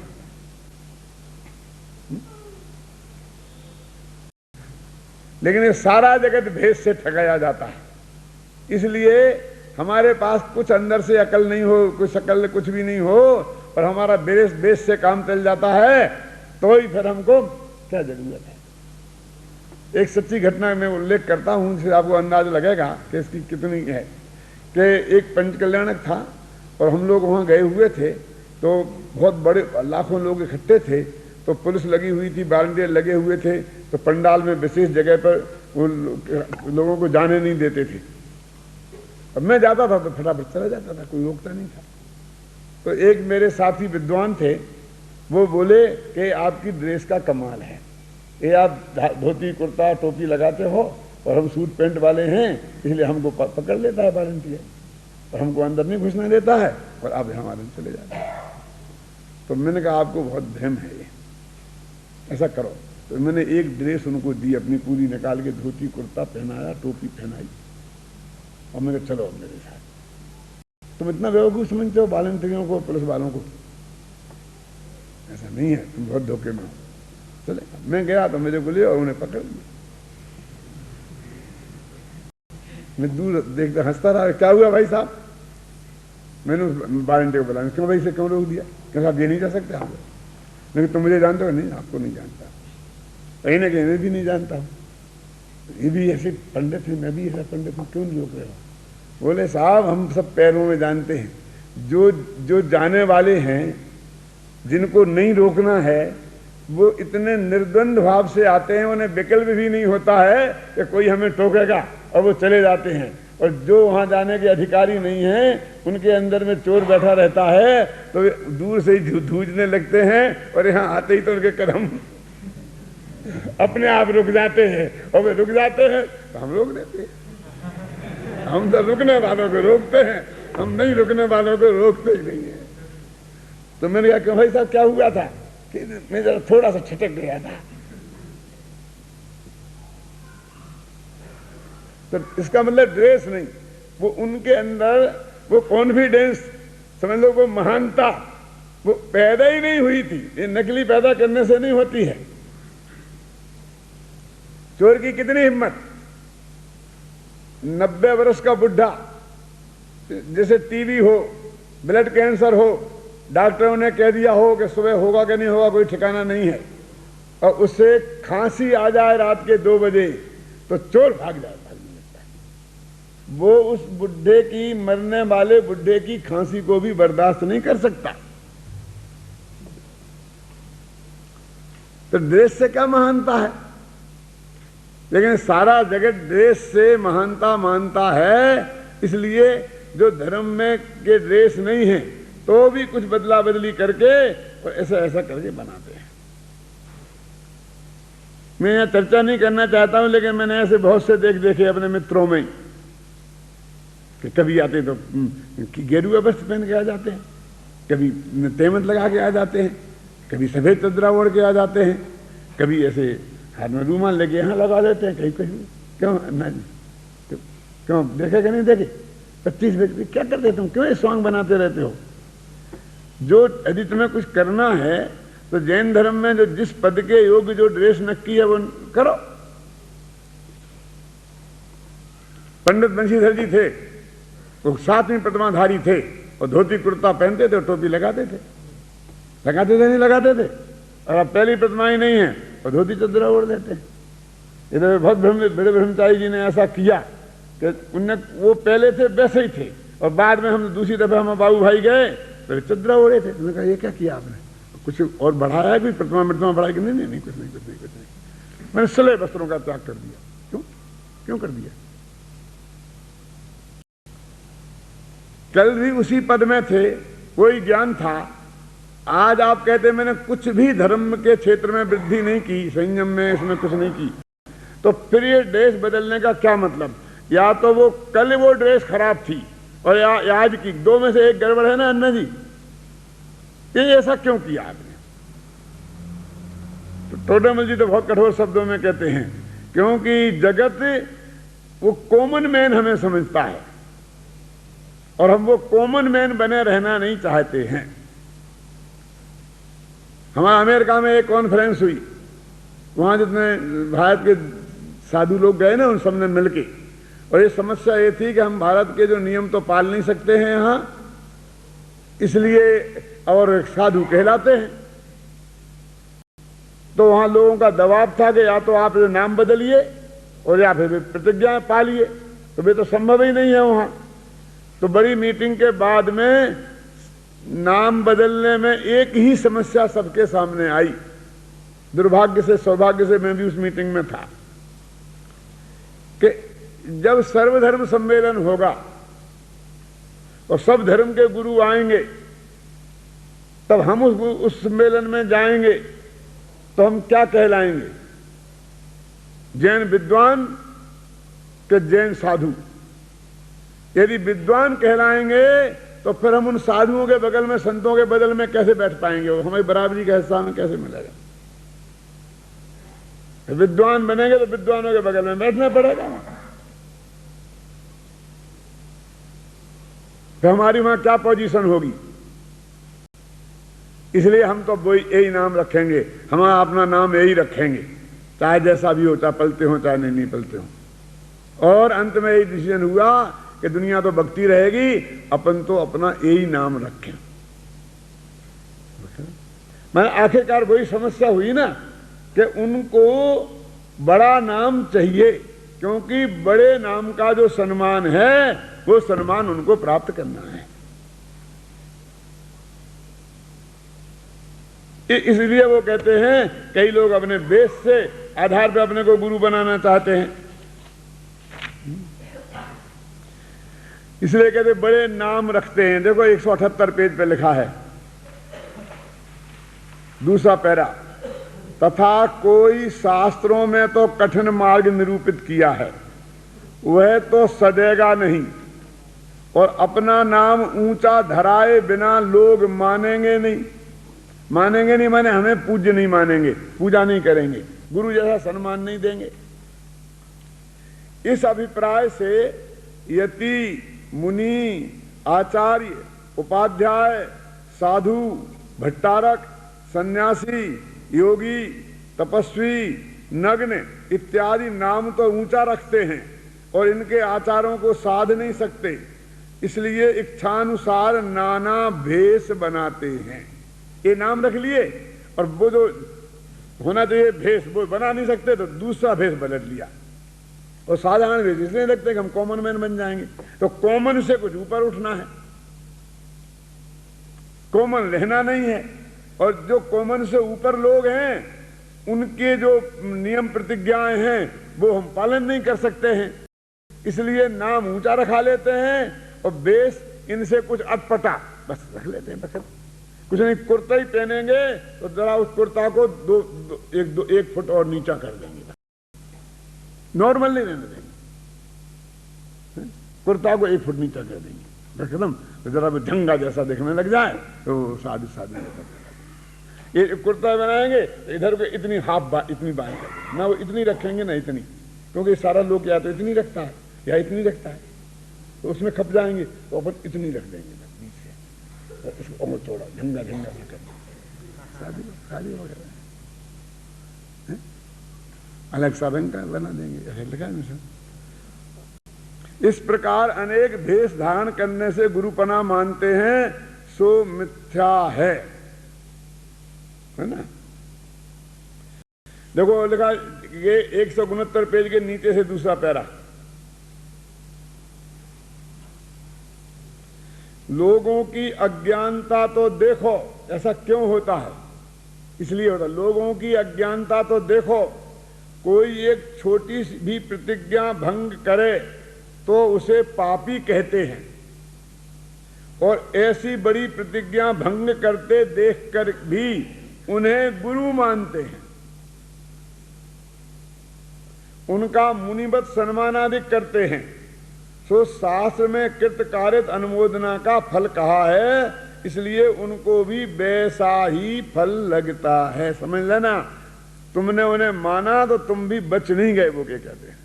लेकिन ये सारा जगत भेद से ठगाया जाता है। इसलिए हमारे पास कुछ अंदर से अकल नहीं हो, कुछ अकल कुछ भी नहीं हो, और हमारा बेस से काम चल जाता है, तो ही फिर हमको क्या जरूरत है। एक सच्ची घटना में उल्लेख करता हूं जिससे आपको अंदाज लगेगा कि इसकी कितनी है। कि एक पंचकल्याणक था और हम लोग वहां गए हुए थे, तो बहुत बड़े लाखों लोग इकट्ठे थे, तो पुलिस लगी हुई थी, वॉलंटियर लगे हुए थे, तो पंडाल में विशेष जगह पर वो लोगों को जाने नहीं देते थे। अब मैं जाता था तो फटाफट चला जाता था, कोई रोकता नहीं था। तो एक मेरे साथी विद्वान थे, वो बोले कि आपकी ड्रेस का कमाल है, ये आप धोती कुर्ता टोपी लगाते हो और हम सूट पैंट वाले हैं, इसलिए हमको पकड़ लेता है वॉलंटियर और हमको अंदर नहीं घुसने देता है, और आप हमारे चले जाते हैं। तो मैंने कहा आपको बहुत भ्रम है, ये ऐसा करो। तो मैंने एक ड्रेस उनको दी, अपनी पूरी निकाल के धोती कुर्ता पहनाया, टोपी पहनाई, और मैंने कहा चलो मेरे साथ। तुम इतना बेवकूफ समझते हो वॉलंटियरों को, पुलिस वालों को? ऐसा नहीं है, तुम बहुत धोखे में हो। चले मैं गया तो मेरे को लिया और उन्हें पकड़ लिया। मैं दूर देखता हंसता रहा, क्या हुआ भाई साहब? मैंने उस वॉलंटियर को बुलाया, क्यों भाई से क्यों रोक दिया? क्या साहब ये नहीं जा सकते आप? लेकिन तुम मुझे जानते हो? नहीं, आपको नहीं जानता। कहीं ना कहीं मैं भी नहीं जानता हूँ, ये भी ऐसे पंडित है, मैं भी ऐसा पंडित हूँ, क्यों नहीं रोक रहे हो? बोले साहब हम सब पैरों में जानते हैं, जो जाने वाले हैं, जिनको नहीं रोकना है, वो इतने निर्द्वंद भाव से आते हैं, उन्हें विकल्प भी नहीं होता है कि कोई हमें टोकेगा, और वो चले जाते हैं। और जो वहां जाने के अधिकारी नहीं हैं, उनके अंदर में चोर बैठा रहता है, तो वे दूर से ही धूजने लगते हैं, और यहाँ आते ही तो उनके कदम अपने आप रुक जाते हैं, और वे रुक जाते हैं तो हम रोक देते हैं। हम तो रुकने वालों को रोकते हैं, हम नहीं रुकने वालों को रोकते ही नहीं है। तो मैंने कहा क्यों भाई साहब क्या हुआ था? कि मैं जरा थोड़ा सा छिटक गया था। तो इसका मतलब ड्रेस नहीं, वो उनके अंदर वो कॉन्फिडेंस, समझ लो वो महानता, वो पैदा ही नहीं हुई थी। ये नकली पैदा करने से नहीं होती है। चोर की कितनी हिम्मत, 90 वर्ष का बुढ़ा, जैसे टीबी हो, ब्लड कैंसर हो, डॉक्टरों ने कह दिया हो कि सुबह होगा कि नहीं होगा कोई ठिकाना नहीं है, और उससे खांसी आ जाए रात के 2 बजे, तो चोर भाग जाए, भागने लगता है। वो उस बुढ़े की, मरने वाले बुढ़े की खांसी को भी बर्दाश्त नहीं कर सकता। तो ड्रेस से क्या महानता है? लेकिन सारा जगत ड्रेस से महानता मानता है। इसलिए जो धर्म में के ड्रेस नहीं है, तो भी कुछ बदला बदली करके और ऐसा ऐसा करके बनाते हैं। मैं यहाँ चर्चा नहीं करना चाहता हूं, लेकिन मैंने ऐसे बहुत से देखे अपने मित्रों में कि कभी आते तो गेरुआ वस्त्र पहन के आ जाते हैं, कभी तेमत लगा के आ जाते हैं, कभी सफेद चदरा ओढ़ के आ जाते हैं, कभी ऐसे हाथ में रूमाल लेके यहाँ लगा देते हैं, कहीं कहीं। क्यों क्यों देखे कि नहीं देखे? 25 व्यक्ति क्या करते तुम? क्यों ये सॉन्ग बनाते रहते हो? जो यदि तुम्हें कुछ करना है तो जैन धर्म में जो जिस पद के योग्य जो ड्रेस नक्की है वो करो। पंडित बंशीधर जी थे, वो 7वीं प्रतिमाधारी थे, और धोती कुर्ता पहनते थे और टोपी लगाते थे। लगाते थे नहीं लगाते थे? और अब पहली प्रतिमा ही नहीं है और धोती चदरा ओढ़ देते हैं। इधर बहुत बड़े ब्रह्मचारी जी ने ऐसा किया कि उनने, वो पहले थे वैसे ही थे, और बाद में हम दूसरी दफा हम बाबू भाई गए तो चदरा ओढ़े थे। उन्होंने कहा ये क्या किया आपने? कुछ और बढ़ाया है? कोई प्रतिमा बढ़ाई? कि नहीं कुछ नहीं। मैंने सिले वस्त्रों का त्याग कर दिया। क्यों कर दिया? कल भी उसी पद में थे, कोई ज्ञान था। आज आप कहते मैंने कुछ भी धर्म के क्षेत्र में वृद्धि नहीं की, संयम में इसमें कुछ नहीं की, तो फिर ये ड्रेस बदलने का क्या मतलब? या तो वो कल वो ड्रेस खराब थी और या आज की, 2 में से एक गड़बड़ है ना अन्ना जी। ये ऐसा क्यों किया आपने? तो टोडेमल जी तो बहुत कठोर शब्दों में कहते हैं, क्योंकि जगत वो कॉमन मैन हमें समझता है और हम वो कॉमन मैन बने रहना नहीं चाहते हैं। हमारा अमेरिका में एक कॉन्फ्रेंस हुई, वहां जितने भारत के साधु लोग गए ना, उन सबने मिलके, और ये समस्या ये थी कि हम भारत के जो नियम तो पाल नहीं सकते हैं यहां, इसलिए और साधु कहलाते हैं, तो वहां लोगों का दबाव था कि या तो आप नाम बदलिए और या फिर प्रतिज्ञा पालिए, तो वे तो संभव ही नहीं है वहां। तो बड़ी मीटिंग के बाद में नाम बदलने में एक ही समस्या सबके सामने आई। दुर्भाग्य से सौभाग्य से मैं भी उस मीटिंग में था कि जब सर्वधर्म सम्मेलन होगा और सब धर्म के गुरु आएंगे, तब हम उस सम्मेलन में जाएंगे तो हम क्या कहलाएंगे? जैन विद्वान के जैन साधु। यदि विद्वान कहलाएंगे तो फिर हम उन साधुओं के बगल में, संतों के बगल में कैसे बैठ पाएंगे? वो हमें बराबरी का हिस्सा हमें कैसे मिलेगा? विद्वान बनेंगे तो विद्वानों के बगल में बैठना पड़ेगा। तो हमारी वहां क्या पोजीशन होगी? इसलिए हम तो वही यही नाम रखेंगे, हमारा अपना नाम यही रखेंगे, चाहे जैसा भी हो, चाहे पलते हो चाहे नहीं पलते हो। और अंत में यही डिसीजन हुआ कि दुनिया तो भक्ति रहेगी, अपन तो अपना यही नाम रखें। मैंने आखिरकार वही समस्या हुई ना कि उनको बड़ा नाम चाहिए, क्योंकि बड़े नाम का जो सम्मान है वो सम्मान उनको प्राप्त करना है। इसलिए वो कहते हैं, कई लोग अपने बेस से आधार पर अपने को गुरु बनाना चाहते हैं, इसलिए कहते बड़े नाम रखते हैं। देखो 178 पेज पे लिखा है, दूसरा पैरा, तथा कोई शास्त्रों में तो कठिन मार्ग निरूपित किया है, वह तो सदेगा नहीं, और अपना नाम ऊंचा धराए बिना लोग मानेंगे नहीं। मानेंगे नहीं माने हमें पूज्य नहीं मानेंगे, पूजा नहीं करेंगे, गुरु जैसा सम्मान नहीं देंगे। इस अभिप्राय से यति, मुनि, आचार्य, उपाध्याय, साधु, भट्टारक, सन्यासी, योगी, तपस्वी, नग्न इत्यादि नाम तो ऊंचा रखते हैं और इनके आचारों को साध नहीं सकते, इसलिए इच्छानुसार नाना भेष बनाते हैं। ये नाम रख लिए और वो जो होना चाहिए भेष वो बना नहीं सकते, तो दूसरा भेष बदल लिया और साधारण भेष इसलिए लगते कि हम कॉमन मैन बन जाएंगे। तो कॉमन से कुछ ऊपर उठना है, कॉमन रहना नहीं है। और जो कॉमन से ऊपर लोग हैं उनके जो नियम प्रतिज्ञाएं हैं वो हम पालन नहीं कर सकते हैं, इसलिए नाम ऊंचा रखा लेते हैं और बेस इनसे कुछ अटपटा बस रख लेते हैं। बस कुछ नहीं, कुर्ता ही पहनेंगे तो जरा उस कुर्ता को एक फुट और नीचा कर देंगे, नॉर्मल नहीं रहने देंगे, कुर्ता को 1 फुट नीचा कर देंगे एकदम, तो जरा भी ढंगा जैसा देखने लग जाए तो शादी ये कुर्ता बनाएंगे तो इधर को इतनी इतनी बांध कर देंगे, ना वो इतनी रखेंगे ना इतनी, क्योंकि सारा लोग या तो इतनी रखता है या इतनी रखता है, तो उसमें खप जाएंगे तो अपन इतनी रख देंगे नीचे, तो उसको और थोड़ा ढंगा ढंगा से कर देंगे, शादी वगैरह अलग सा रंग का बना देंगे, ऐसे लिखा है। इस प्रकार अनेक भेष धारण करने से गुरुपना मानते हैं, सो मिथ्या है ना। देखो लिखा ये 169 पेज के नीचे से दूसरा पैरा, लोगों की अज्ञानता तो देखो, ऐसा क्यों होता है? इसलिए होता, लोगों की अज्ञानता तो देखो, कोई एक छोटी सी भी प्रतिज्ञा भंग करे तो उसे पापी कहते हैं, और ऐसी बड़ी प्रतिज्ञा भंग करते देखकर भी उन्हें गुरु मानते हैं, उनका मुनिवत सम्मानादि करते हैं। सो शास्त्र में कृतकार्यत अनुमोदना का फल कहा है, इसलिए उनको भी वैसा ही फल लगता है। समझ लेना, तुमने उन्हें माना तो तुम भी बच नहीं गए, वो क्या कहते हैं,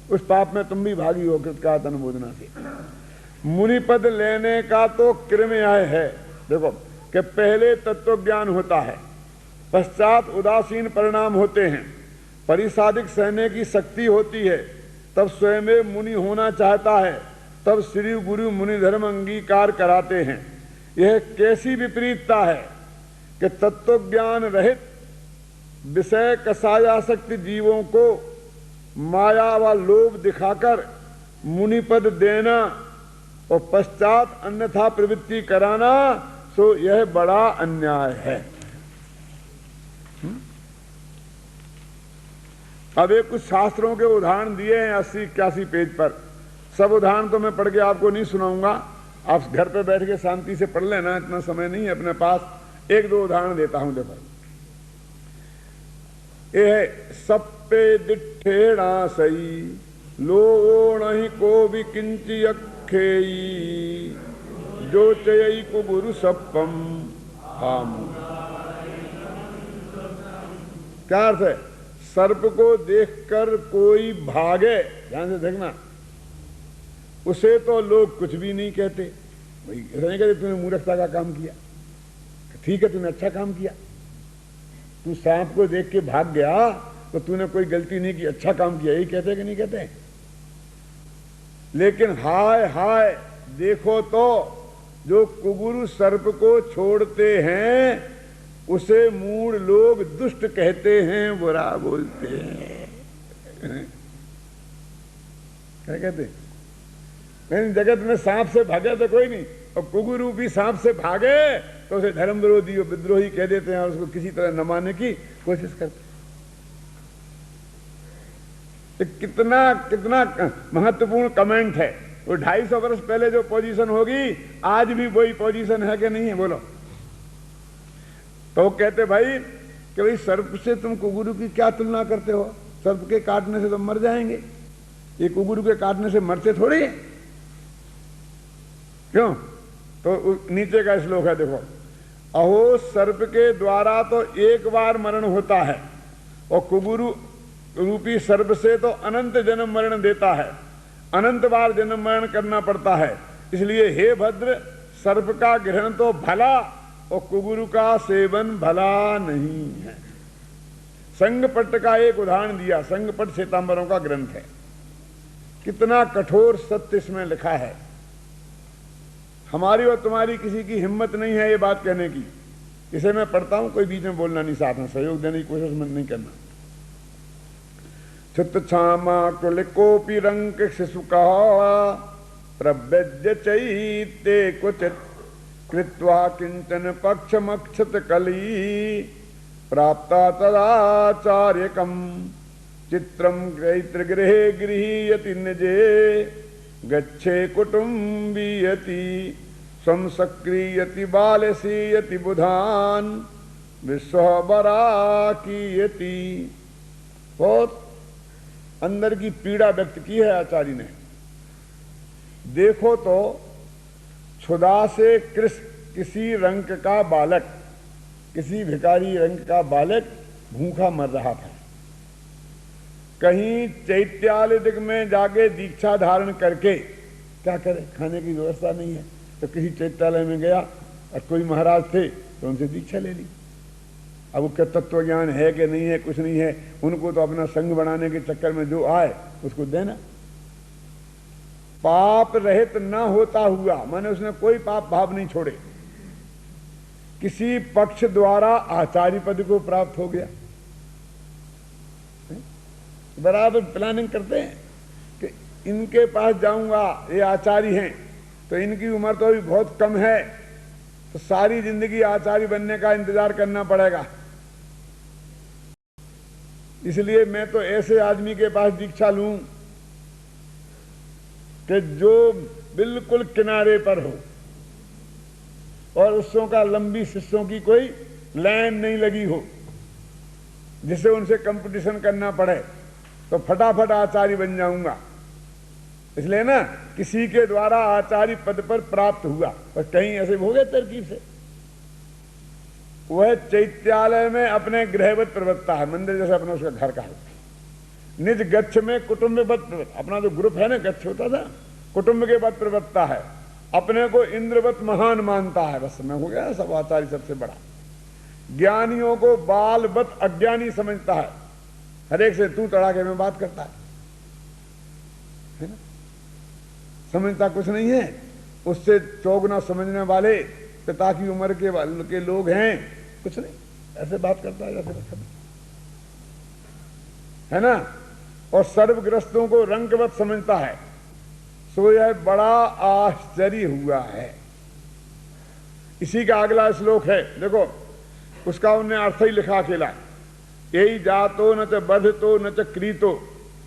उस पाप में तुम भी भागी हो कृतकात अनुमोदना से। मुनि पद लेने का तो क्रमन्याय है, देखो कि पहले तत्व ज्ञान होता है, पश्चात उदासीन परिणाम होते हैं, परिसाधिक सहने की शक्ति होती है, तब स्वयं मुनि होना चाहता है, तब श्री गुरु मुनि धर्म अंगीकार कराते हैं। यह कैसी विपरीतता है कि तत्व ज्ञान रहित विषय कषायासक्त जीवों को माया व लोभ दिखाकर मुनि पद देना और पश्चात अन्यथा प्रवृत्ति कराना, सो यह बड़ा अन्याय है। अब एक कुछ शास्त्रों के उदाहरण दिए हैं 80-81 पेज पर। सब उदाहरण तो मैं पढ़ के आपको नहीं सुनाऊंगा, आप घर पे बैठ के शांति से पढ़ लेना, इतना समय नहीं है अपने पास। एक दो उदाहरण देता हूं, देखो। ये सप्पे दिठेड़ा सई लो नहीं को भी किंची अखेई जो चयई को गुरु सप्पम हम। क्या अर्थ है? सर्प को देखकर कोई भागे, ध्यान से देखना, उसे तो लोग कुछ भी नहीं कहते। भाई ऐसा नहीं कहते तूने मूर्खता का काम किया, ठीक है तूने अच्छा काम किया। तू सांप को देख के भाग गया तो तूने कोई गलती नहीं की, अच्छा काम किया, यही कहते कि नहीं कहते? लेकिन हाय हाय देखो तो जो कुगुरु सर्प को छोड़ते हैं उसे मूढ़ लोग दुष्ट कहते हैं, बुरा बोलते हैं। क्या कहते? लेकिन जगत में सांप से भागे तो कोई नहीं, और कुगुरु भी सांप से भागे तो उसे धर्म विरोधी और विद्रोही कह देते हैं और उसको किसी तरह न मानने की कोशिश करते हैं। कितना कितना महत्वपूर्ण कमेंट है। वो 250 वर्ष पहले जो पोजीशन होगी आज भी वही पोजीशन है कि नहीं है, बोलो? तो कहते भाई कि भाई सर्प से तुम कुगुरु की क्या तुलना करते हो? सर्प के काटने से तो मर जाएंगे, ये कुगुरु के काटने से मरते थोड़ी है। क्यों? तो नीचे का श्लोक है, देखो। अहो सर्प के द्वारा तो एक बार मरण होता है और कुगुरु रूपी सर्प से तो अनंत जन्म मरण देता है, अनंत बार जन्म मरण करना पड़ता है। इसलिए हे भद्र, सर्प का ग्रहण तो भला और कुगुरु का सेवन भला नहीं है। संगपट का एक उदाहरण दिया, संगपट श्वेतांबरों का ग्रंथ है। कितना कठोर सत्य इसमें लिखा है। हमारी और तुम्हारी किसी की हिम्मत नहीं है ये बात कहने की। इसे मैं पढ़ता हूं, कोई बीच में बोलना नहीं, साथ में सहयोग देने की कोशिश मत नहीं करना। छुत क्षामा कुलिकोपि रंक शिशु कहा प्रव्यज्य चैते क्वचित कृत्वा किंचन पक्षमक्षत कली प्राप्ता तदाचार्यकम चित्रम गृहे गृहीयति निजे गच्छे कुटुंबीयति संसक्रियति बालसीयति बुधान विश्वबराकीयति। बहुत अंदर की पीड़ा व्यक्त की है आचार्य ने। देखो तो क्षुधा से किसी रंग का बालक, किसी भिखारी रंग का बालक भूखा मर रहा था। कहीं चैत्यालय दिग में जाके दीक्षा धारण करके क्या करे, खाने की व्यवस्था नहीं है, तो किसी चैत्यालय में गया और कोई महाराज थे तो उनसे दीक्षा ले ली। अब उसका तत्व ज्ञान है कि नहीं है, कुछ नहीं है, उनको तो अपना संग बनाने के चक्कर में जो आए उसको देना। पाप रहित न होता हुआ, माने उसने कोई पाप भाव नहीं छोड़े, किसी पक्ष द्वारा आचार्य पद को प्राप्त हो गया। बराबर प्लानिंग करते हैं कि इनके पास जाऊंगा, ये आचार्य हैं, तो इनकी उम्र तो अभी बहुत कम है, तो सारी जिंदगी आचार्य बनने का इंतजार करना पड़ेगा। इसलिए मैं तो ऐसे आदमी के पास दीक्षा लूं कि जो बिल्कुल किनारे पर हो और उसों का लंबी शिष्यों की कोई लाइन नहीं लगी हो, जिससे उनसे कंपटीशन करना पड़े, तो फटाफट आचार्य बन जाऊंगा। इसलिए ना किसी के द्वारा आचार्य पद पर प्राप्त हुआ, पर कहीं ऐसे हो गए तरकीब से। वह चैत्यालय में अपने गृहवत प्रवक्ता है, मंदिर जैसे अपना उसका घर का है, निज गच्छ में कुटुंबवत, अपना जो ग्रुप है ना, गच्छ होता था, कुटुंब के वत प्रवक्ता है, अपने को इंद्रवत महान मानता है, बस मैं हो गया सब आचार्य सबसे बड़ा। ज्ञानियों को बालवत अज्ञानी समझता है, हर एक से तू तड़ाके में बात करता है ना, समझता कुछ नहीं है। उससे चौगुना समझने वाले पिता की उम्र के लोग हैं, कुछ नहीं, ऐसे बात करता है जैसे है ना। और सर्वग्रस्तों को रंगवत समझता है, सो यह बड़ा आश्चर्य हुआ है। इसी का अगला श्लोक है, देखो उसका उन्हें अर्थ ही लिखा अकेला, यही जातो न च बद्धतो न च क्रीतो।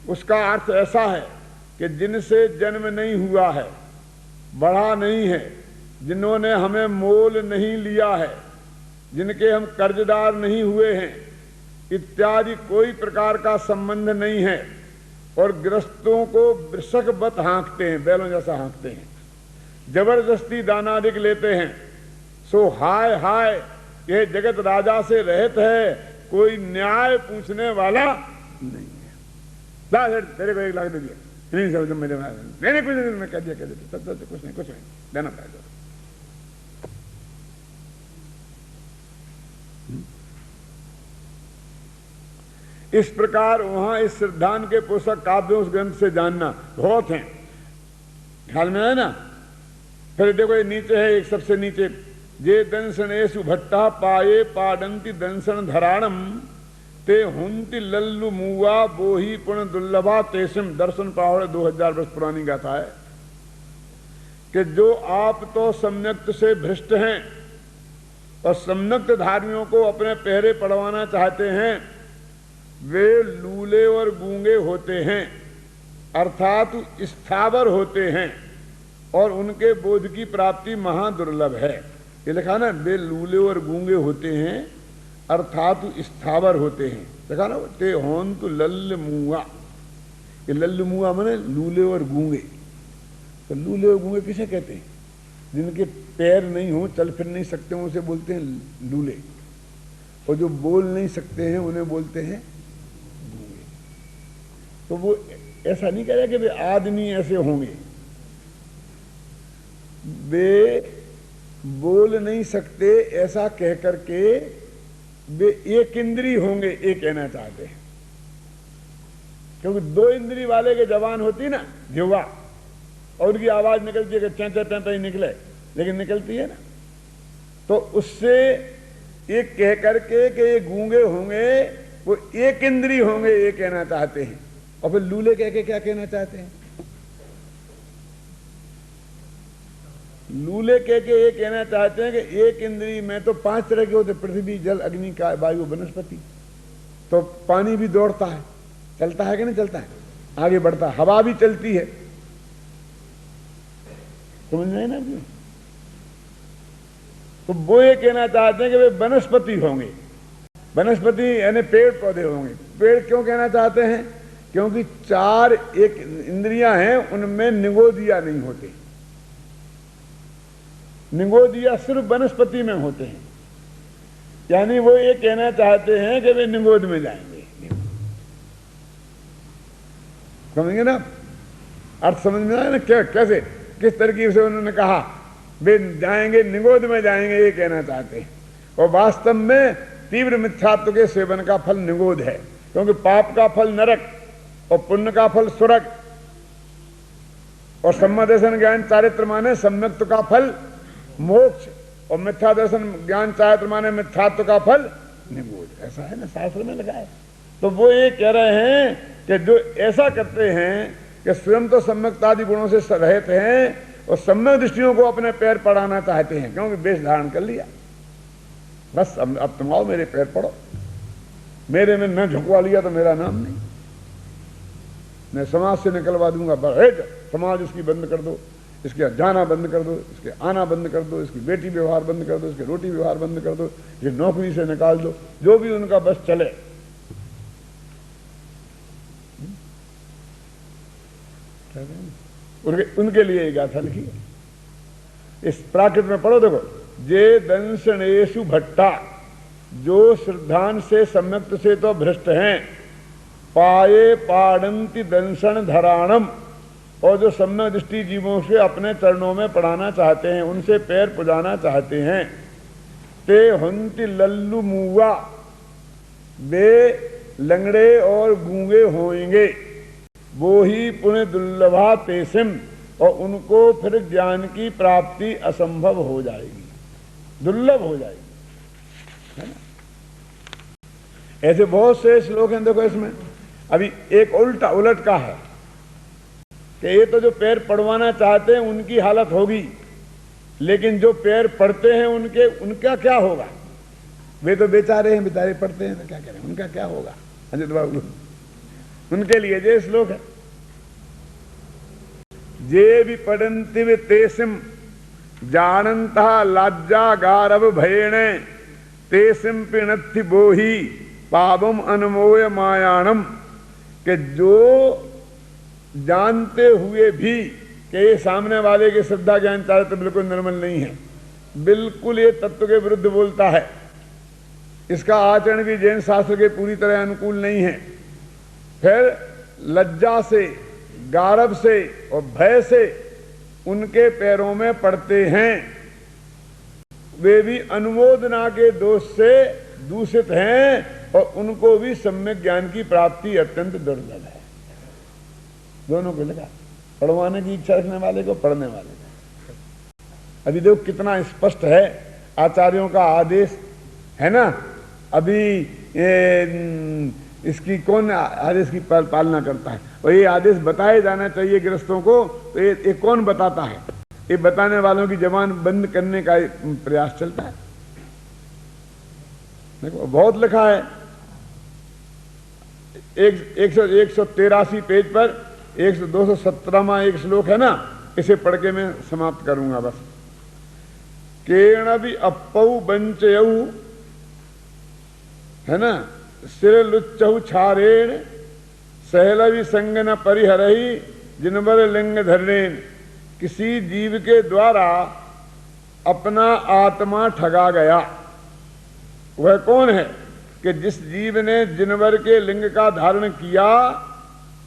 उसका अर्थ ऐसा है कि जिनसे जन्म नहीं हुआ है, बढ़ा नहीं है, जिन्होंने हमें मोल नहीं लिया है, जिनके हम कर्जदार नहीं हुए हैं इत्यादि कोई प्रकार का संबंध नहीं है, और ग्रस्तों को वृषकवत हाँकते हैं, बैलों जैसा हाँकते हैं, जबरदस्ती दानादिक लेते हैं, सो हाय हाय यह जगत राजा से रहित है, कोई न्याय पूछने वाला नहीं है। ला तेरे को 1 लाख दे दिया, नहीं समझ मेरे मैंने कुछ नहीं, मैं कह दिया कुछ नहीं देना पड़ेगा। इस प्रकार वहां इस सिद्धांत के पोषक काव्यों उस ग्रंथ से जानना बहुत हैं, ख्याल में है ना। फिर देखो ये नीचे है, एक सबसे नीचे, जे दंशनेषु भट्टा पाए पाडंती दंशन धराणम ते हुंति लल्लु मुआ बोही पुण्य दुर्लभा तेसिम। दर्शन पहाड़ 2000 वर्ष पुरानी गाथा है कि जो आप तो सम्यक्त से भ्रष्ट हैं और सम्यक्त धार्मियों को अपने पहरे पड़वाना चाहते हैं, वे लूले और गूंगे होते हैं, अर्थात स्थावर होते हैं, और उनके बोध की प्राप्ति महादुर्लभ है। ये लिखा ना, वे लूले और गूंगे होते हैं अर्थात स्थावर होते हैं, देखा ना। ते होन तो लल्ल मुआ, ये लल्ल मुआ माने लूले और गूंगे। तो लूले और गूंगे किसे कहते हैं? जिनके पैर नहीं हो, चल फिर नहीं सकते हो, उसे बोलते हैं लूले, और जो बोल नहीं सकते हैं उन्हें बोलते हैं गूंगे। तो वो ऐसा नहीं कह रहा कि वे आदमी ऐसे होंगे, वे बोल नहीं सकते ऐसा कह करके वे एक इंद्री होंगे, ये कहना चाहते हैं। क्योंकि 2 इंद्री वाले के जवान होती ना जिह्वा, और उनकी आवाज निकलती है कि चैंचे पैंता ही निकले, लेकिन निकलती है ना। तो उससे एक कह करके कि ये गूंगे होंगे, वो एक इंद्री होंगे, ये कहना चाहते हैं। और फिर लूले कह के क्या कहना चाहते हैं? लूले कह के ये कहना चाहते हैं कि एक इंद्री में तो 5 तरह के होते, पृथ्वी जल अग्नि का वायु वनस्पति। तो पानी भी दौड़ता है, चलता है कि नहीं चलता है, आगे बढ़ता है, हवा भी चलती है, समझ में ना। तो वो ये कहना चाहते हैं कि वे वनस्पति होंगे, वनस्पति यानी पेड़ पौधे होंगे। पेड़ क्यों कहना चाहते हैं? क्योंकि 4 एक इंद्रियां हैं, उनमें निगोदिया नहीं होते, निगोदिया सिर्फ वनस्पति में होते हैं। यानी वो ये कहना चाहते हैं कि वे निगोद में जाएंगे, समझेंगे ना, अर्थ समझ में आया ना, क्या कैसे किस तरकीब से उन्होंने कहा वे जाएंगे निगोद में जाएंगे, ये कहना चाहते हैं। और वास्तव में तीव्र मिथ्यात्व के सेवन का फल निगोद है, क्योंकि पाप का फल नरक और पुण्य का फल स्वर्ग, और सम्यक दर्शन ज्ञान चारित्र माने सम्यक्त का फल मोक्ष, और मिथ्या दर्शन ज्ञान चारित्र माने मिथ्यात्व का फल निगोद। ऐसा है ना, शास्त्र में लगा है। तो वो ये कह रहे हैं कि जो ऐसा करते हैं कि स्वयं तो सम्यक्तादि गुणों से रहित हैं और सम्यक दृष्टियों को अपने पैर पड़ाना चाहते हैं, क्योंकि वेश धारण कर लिया, बस अब तुम आओ मेरे पैर पड़ो, मेरे में न झुकवा लिया तो मेरा नाम नहीं, मैं समाज से निकलवा दूंगा। समाज इसकी बंद कर दो, इसके जाना बंद कर दो, इसके आना बंद कर दो, इसकी बेटी व्यवहार बंद कर दो, इसके रोटी व्यवहार बंद कर दो, ये नौकरी से निकाल दो, जो भी उनका बस चले। उनके लिए ये गाथा लिखी है। इस प्राकृत में पढ़ो, देखो, जे दंशनेषु भट्टा, जो श्रद्धान से सम्यक्त से तो भ्रष्ट हैं, पाये पाड़ंती दंशन धराणम, और जो सम्यक दृष्टि जीवों से अपने चरणों में पढ़ाना चाहते हैं, उनसे पैर पुजाना चाहते हैं, ते हंति लल्लू मुआ, वे लंगड़े और गूंगे होंगे, वो ही पुण्य दुर्लभा तेसिम, और उनको फिर ज्ञान की प्राप्ति असंभव हो जाएगी, दुर्लभ हो जाएगी, है ना। ऐसे बहुत से श्लोक हैं। देखो इसमें अभी एक उलट का है कि ये तो जो पैर पढ़वाना चाहते हैं उनकी हालत होगी, लेकिन जो पैर पढ़ते हैं उनका क्या होगा? वे तो बेचारे हैं, बेचारे पढ़ते हैं तो क्या करें, उनका क्या होगा? अजित बाबू, उनके लिए ये श्लोक है, जे भी पढ़ंति वे तेसिम जानंता लाज्जा गारव भयेणे, तेसिम पिणत्ति बोही पावम अनमोय मायाणम, कि जो जानते हुए भी कि ये सामने वाले के श्रद्धा ज्ञान चारित्र बिल्कुल निर्मल नहीं है, बिल्कुल ये तत्व के विरुद्ध बोलता है, इसका आचरण भी जैन शास्त्र के पूरी तरह अनुकूल नहीं है, फिर लज्जा से, गारव से और भय से उनके पैरों में पड़ते हैं, वे भी अनुमोदना के दोष से दूषित हैं, और उनको भी सम्यक ज्ञान की प्राप्ति अत्यंत दुर्लभ है। दोनों को लगा, पढ़वाने की इच्छा रखने वाले को, पढ़ने वाले को। अभी देखो कितना स्पष्ट है आचार्यों का आदेश, है ना। अभी इसकी कौन आदेश की पालना करता है? और ये आदेश बताए जाना चाहिए गृहस्थों को, तो ये कौन बताता है? ये बताने वालों की जबान बंद करने का प्रयास चलता है। देखो बहुत लिखा है, 183 पेज पर 217वां एक श्लोक है ना, इसे पढ़ के मैं समाप्त करूंगा बस। केण भी अपऊ बंचयऊ, है ना, सिर लुच्चहु छारेण, सहलवि संग न परिहरही जिनवर लिंग धरणेन। किसी जीव के द्वारा अपना आत्मा ठगा गया, वह कौन है? कि जिस जीव ने जिनवर के लिंग का धारण किया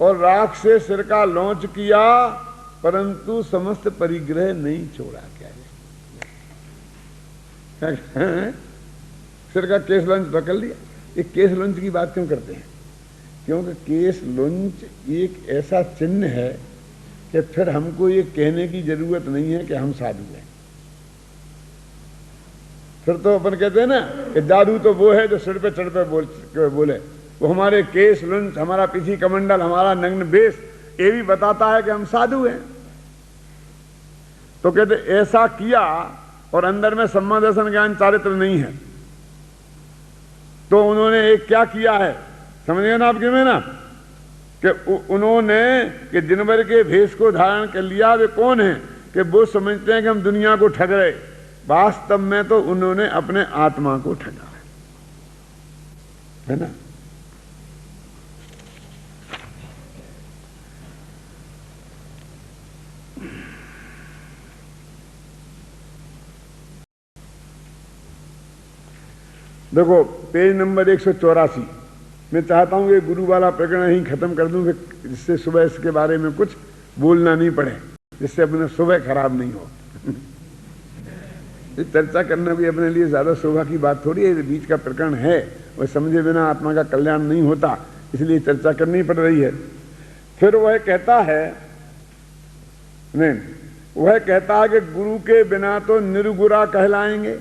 और राख से सिर का लौंच किया, परंतु समस्त परिग्रह नहीं छोड़ा। क्या सिर का केस लौंच पकड़ लिया। ये केस लौंच की बात क्यों करते हैं? क्योंकि केस लौंच एक ऐसा चिन्ह है कि फिर हमको ये कहने की जरूरत नहीं है कि हम साधु हैं। फिर तो अपन कहते हैं ना कि जादू तो वो है जो सिर पे चढ़ पे बोले। वो हमारे केस लुंच, हमारा पीछी कमंडल, हमारा नग्न वेश, ये भी बताता है कि हम साधु हैं। तो कहते ऐसा किया और अंदर में सम्मा दर्शन ज्ञान चारित्र नहीं है, तो उन्होंने एक क्या किया है, समझिए ना आपके में ना, कि उन्होंने कि जिनवर के भेष को धारण कर लिया। वे कौन है? कि वो समझते हैं कि हम दुनिया को ठग रहे, वास्तव में तो उन्होंने अपने आत्मा को ठगा है ना। देखो पेज नंबर 184। मैं चाहता हूं कि गुरु वाला प्रकरण ही खत्म कर दूं, जिससे सुबह इसके बारे में कुछ बोलना नहीं पड़े, जिससे अपने सुबह खराब नहीं हो। चर्चा करना भी अपने लिए ज्यादा शोभा की बात थोड़ी है। बीच का प्रकरण है, वह समझे बिना आत्मा का कल्याण नहीं होता, इसलिए चर्चा करनी पड़ रही है। फिर वह कहता है, नहीं, वह कहता है कि गुरु के बिना तो निर्गुरा कहलाएंगे,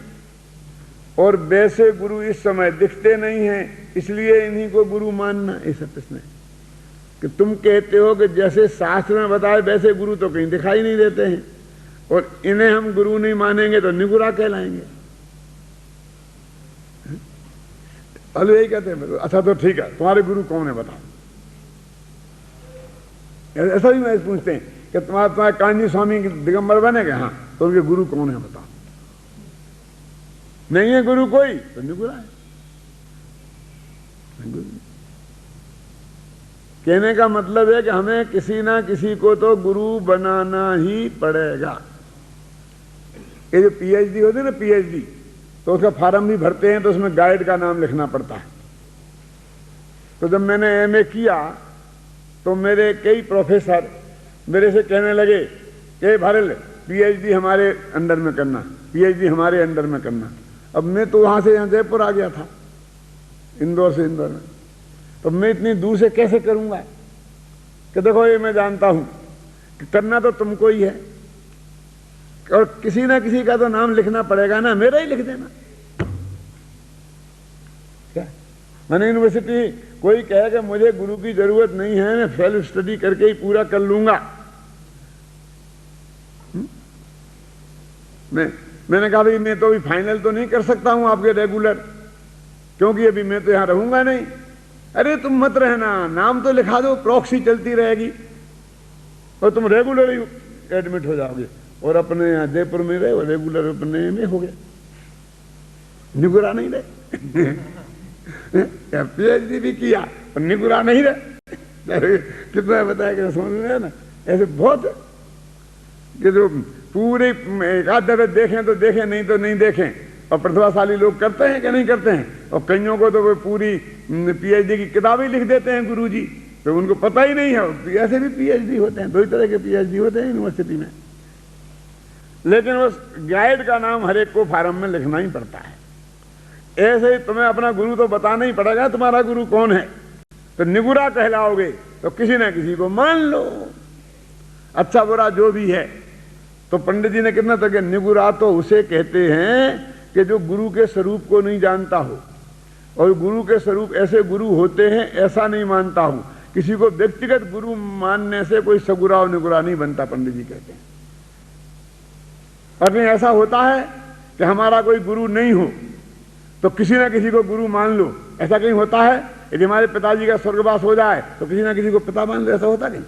और वैसे गुरु इस समय दिखते नहीं हैं, इसलिए इन्हीं को गुरु मानना। ऐसा प्रश्न है कि तुम कहते हो कि जैसे शास्त्र में बताए वैसे गुरु तो कहीं दिखाई नहीं देते हैं, और इन्हें हम गुरु नहीं मानेंगे तो निगुरा कहलाएंगे। पहले यही कहते हैं। अच्छा तो ठीक है, तुम्हारे गुरु कौन है बताओ। ऐसा भी मैं पूछते हैं कि तुम्हारे कांजी स्वामी दिगंबर बनेगा, हाँ, तो उनके गुरु कौन है बताओ। नहीं है गुरु कोई, तो निगुरा है। कहने का मतलब है कि हमें किसी ना किसी को तो गुरु बनाना ही पड़ेगा। ये जो पीएचडी होती है ना, पीएचडी, तो उसका फार्म भी भरते हैं तो उसमें गाइड का नाम लिखना पड़ता है। तो जब मैंने एमए किया तो मेरे कई प्रोफेसर मेरे से कहने लगे कि भरल पीएचडी हमारे अंडर में करना, पीएचडी हमारे अंडर में करना। अब मैं तो वहां से यहाँ जयपुर आ गया था, इंदौर से इंदौर में, तो मैं इतनी दूर से कैसे करूंगा? कि देखो ये मैं जानता हूं कि करना तो तुमको ही है, और किसी ना किसी का तो नाम लिखना पड़ेगा ना, मेरा ही लिख देना। क्या मैंने यूनिवर्सिटी कोई कहे कि मुझे गुरु की जरूरत नहीं है, मैं सेल्फ स्टडी करके ही पूरा कर लूंगा। मैंने कहा भाई मैं तो अभी फाइनल तो नहीं कर सकता हूं आपके रेगुलर, क्योंकि अभी मैं तो यहां रहूंगा नहीं। अरे तुम मत रहना, नाम तो लिखा दो, प्रॉक्सी चलती रहेगी और तुम रेगुलर ही एडमिट हो जाओगे। और अपने यहाँ जयपुर में रहे और रेगुलर अपने में हो गए, निगुरा नहीं रहे। पीएचडी भी किया और निगुरा नहीं रहे। कितना बताया कि समझ में ना, ऐसे बहुत कि जो पूरे एक आध दफे देखें तो देखें, नहीं तो नहीं देखें। और प्रतिभाशाली लोग करते हैं कि नहीं करते हैं, और कईयों को तो वो पूरी पीएचडी की किताबें लिख देते हैं गुरुजी, तो उनको पता ही नहीं है। ऐसे भी पीएचडी होते हैं, दो ही तरह के पीएचडी होते हैं यूनिवर्सिटी में, लेकिन उस गाइड का नाम हर एक को फार्म में लिखना ही पड़ता है। ऐसे ही तुम्हें अपना गुरु तो बताना ही पड़ेगा, तुम्हारा गुरु कौन है। तो निगुरा कहलाओगे तो किसी ना किसी को मान लो, अच्छा बुरा जो भी है। तो पंडित जी ने कितना तक, निगुरा तो उसे कहते हैं कि जो गुरु के स्वरूप को नहीं जानता हो, और गुरु के स्वरूप ऐसे गुरु होते हैं ऐसा नहीं मानता हूं। किसी को व्यक्तिगत गुरु मानने से कोई सगुरा और निगुरा नहीं बनता, पंडित जी कहते हैं। और नहीं ऐसा होता है कि हमारा कोई गुरु नहीं हो तो किसी ना किसी को गुरु मान लो, ऐसा कहीं होता है? यदि हमारे पिताजी का स्वर्गवास हो जाए तो किसी ना किसी को पिता मान लो, ऐसा होता नहीं।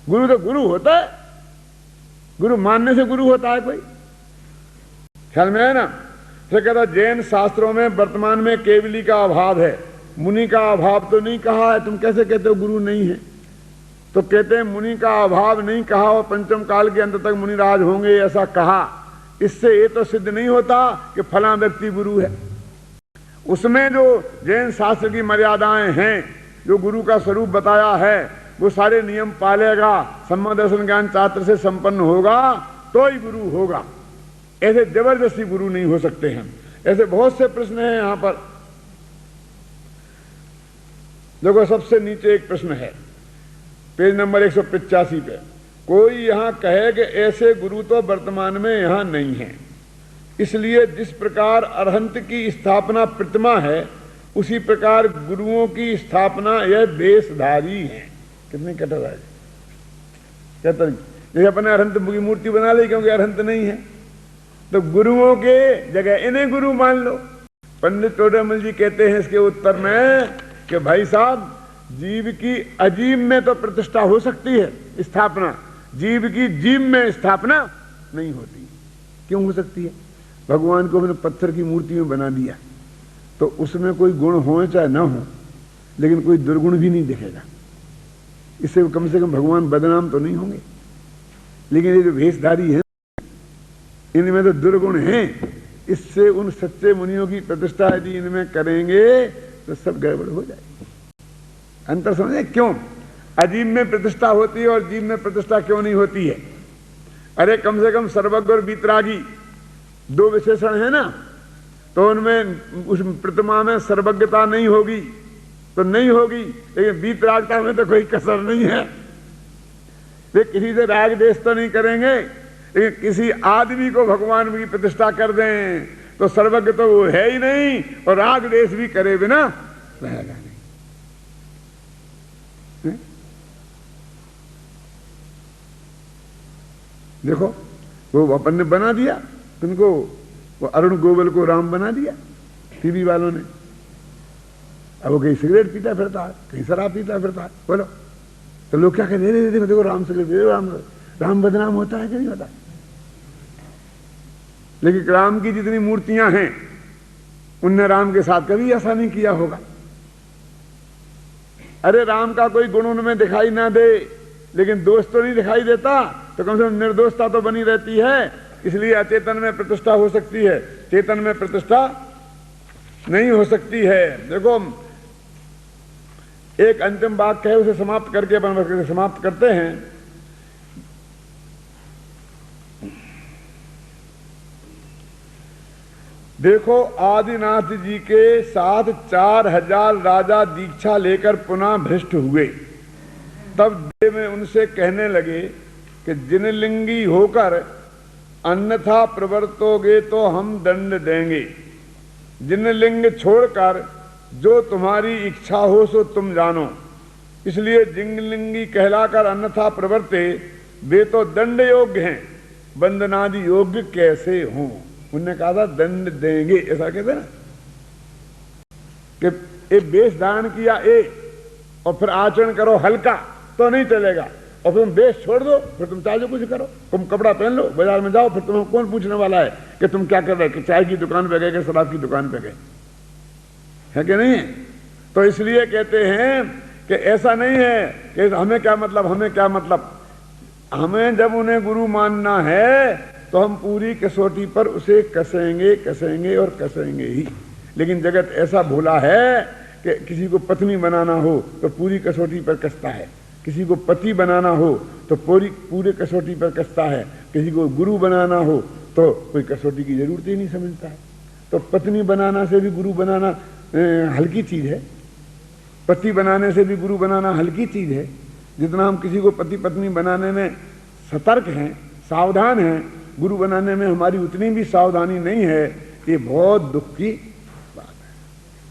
गुरु तो गुरु होता है, गुरु मानने से गुरु होता है कोई, ख्याल में है ना। तो कहता जैन शास्त्रों में वर्तमान में केवली का अभाव है, मुनि का अभाव तो नहीं कहा है। तुम कैसे कहते हो गुरु नहीं है? तो कहते हैं मुनि का अभाव नहीं कहा और पंचम काल के अंत तक मुनिराज होंगे ऐसा कहा। इससे ये तो सिद्ध नहीं होता कि फला व्यक्ति गुरु है। उसमें जो जैन शास्त्र की मर्यादाएं हैं, जो गुरु का स्वरूप बताया है, वो सारे नियम पालेगा, सम्यक दर्शन ज्ञान चात्र से संपन्न होगा तो ही गुरु होगा। ऐसे जबरदस्ती गुरु नहीं हो सकते हैं। ऐसे बहुत से प्रश्न हैं यहां पर। देखो सबसे नीचे एक प्रश्न है, पेज नंबर 185 पे। कोई यहां कहे कि ऐसे गुरु तो वर्तमान में यहां नहीं है, इसलिए जिस प्रकार अरहंत की स्थापना प्रतिमा है उसी प्रकार गुरुओं की स्थापना यह वेशधारी है। कितनी कठोर है, कहता जैसे अपने अरहंत की मूर्ति बना ली क्योंकि अरहंत नहीं है, तो गुरुओं के जगह इन्हें गुरु मान लो। पंडित टोडरमल जी कहते हैं इसके उत्तर में कि भाई साहब, जीव की अजीब में तो प्रतिष्ठा हो सकती है, स्थापना, जीव की जीव में स्थापना नहीं होती। क्यों हो सकती है? भगवान को मैंने पत्थर की मूर्ति में बना दिया तो उसमें कोई गुण हो चाहे ना हो, लेकिन कोई दुर्गुण भी नहीं दिखेगा। इससे कम से कम भगवान बदनाम तो नहीं होंगे। लेकिन ये जो भेषधारी है इनमें तो दुर्गुण हैं, इससे उन सच्चे मुनियों की प्रतिष्ठा यदि इनमें करेंगे तो सब गड़बड़ हो जाएगी। अंतर समझे क्यों अजीब में प्रतिष्ठा होती है और जीव में प्रतिष्ठा क्यों नहीं होती है? अरे कम से कम सर्वज्ञ और वीतरागी दो विशेषण है ना, तो उनमें उस प्रतिमा में सर्वज्ञता नहीं होगी तो नहीं होगी, लेकिन वीतरागता में तो कोई कसर नहीं है। वे किसी से राग देश तो नहीं करेंगे, लेकिन किसी आदमी को भगवान की प्रतिष्ठा कर दें तो सर्वज्ञ तो वो है ही नहीं, और राग देश भी करे बिना रहेगा नहीं। देखो वो अपन ने बना दिया, तुमको वो अरुण गोविल को राम बना दिया टीवी वालों ने। अब वो कहीं सिगरेट पीता फिरता है, कहीं शराब पीता फिरता है, बोलो तो लोग क्या कहते हैं? देखो राम सिगरेट, राम बदनाम होता है कि नहीं होता? लेकिन राम की जितनी मूर्तियां हैं उनने राम के साथ कभी ऐसा नहीं किया होगा। अरे राम का कोई गुण उनमें दिखाई ना दे, लेकिन दोष तो नहीं दिखाई देता, तो कम से कम निर्दोषता तो बनी रहती है। इसलिए अचेतन में प्रतिष्ठा हो सकती है, चेतन में प्रतिष्ठा नहीं हो सकती है। देखो एक अंतिम वाक्य है, उसे समाप्त करके अपन समाप्त करते हैं। देखो, आदिनाथ जी के साथ 4000 राजा दीक्षा लेकर पुनः भ्रष्ट हुए। तब देव में उनसे कहने लगे कि जिनलिंगी होकर अन्यथा प्रवर्तोगे तो हम दंड देंगे। जिनलिंग छोड़कर जो तुम्हारी इच्छा हो सो तुम जानो। इसलिए जिनलिंगी कहलाकर अन्यथा प्रवर्ते वे तो दंड योग्य हैं, बंदनादि योग्य कैसे हों। उन्होंने कहा था दंड देंगे, ऐसा कहते ना कि एक वेश धारण किया और फिर आचरण करो हल्का तो नहीं चलेगा, और फिर तुम वेश छोड़ दो, फिर तुम चाहे जो कुछ करो। तुम कपड़ा पहन लो, बाजार में जाओ, फिर तुम्हें कौन पूछने वाला है कि तुम क्या कर रहे, कि चाय की दुकान पे गए कि शराब की दुकान पे गए, है कि नहीं। तो इसलिए कहते हैं कि ऐसा नहीं है कि हमें क्या मतलब, हमें क्या मतलब। हमें जब उन्हें गुरु मानना है तो हम पूरी कसौटी पर उसे कसेंगे कसेंगे और कसेंगे ही। लेकिन जगत ऐसा भोला है कि किसी को पत्नी बनाना हो तो पूरी कसौटी पर कसता है, किसी को पति बनाना हो तो पूरे कसौटी पर कसता है, किसी को गुरु बनाना हो तो कोई कसौटी की जरूरत ही नहीं समझता है। तो पत्नी बनाना से भी गुरु बनाना हल्की चीज है, पति बनाने से भी गुरु बनाना हल्की चीज है। जितना हम किसी को पति पत्नी बनाने में सतर्क हैं, सावधान हैं, गुरु बनाने में हमारी उतनी भी सावधानी नहीं है। ये बहुत दुख की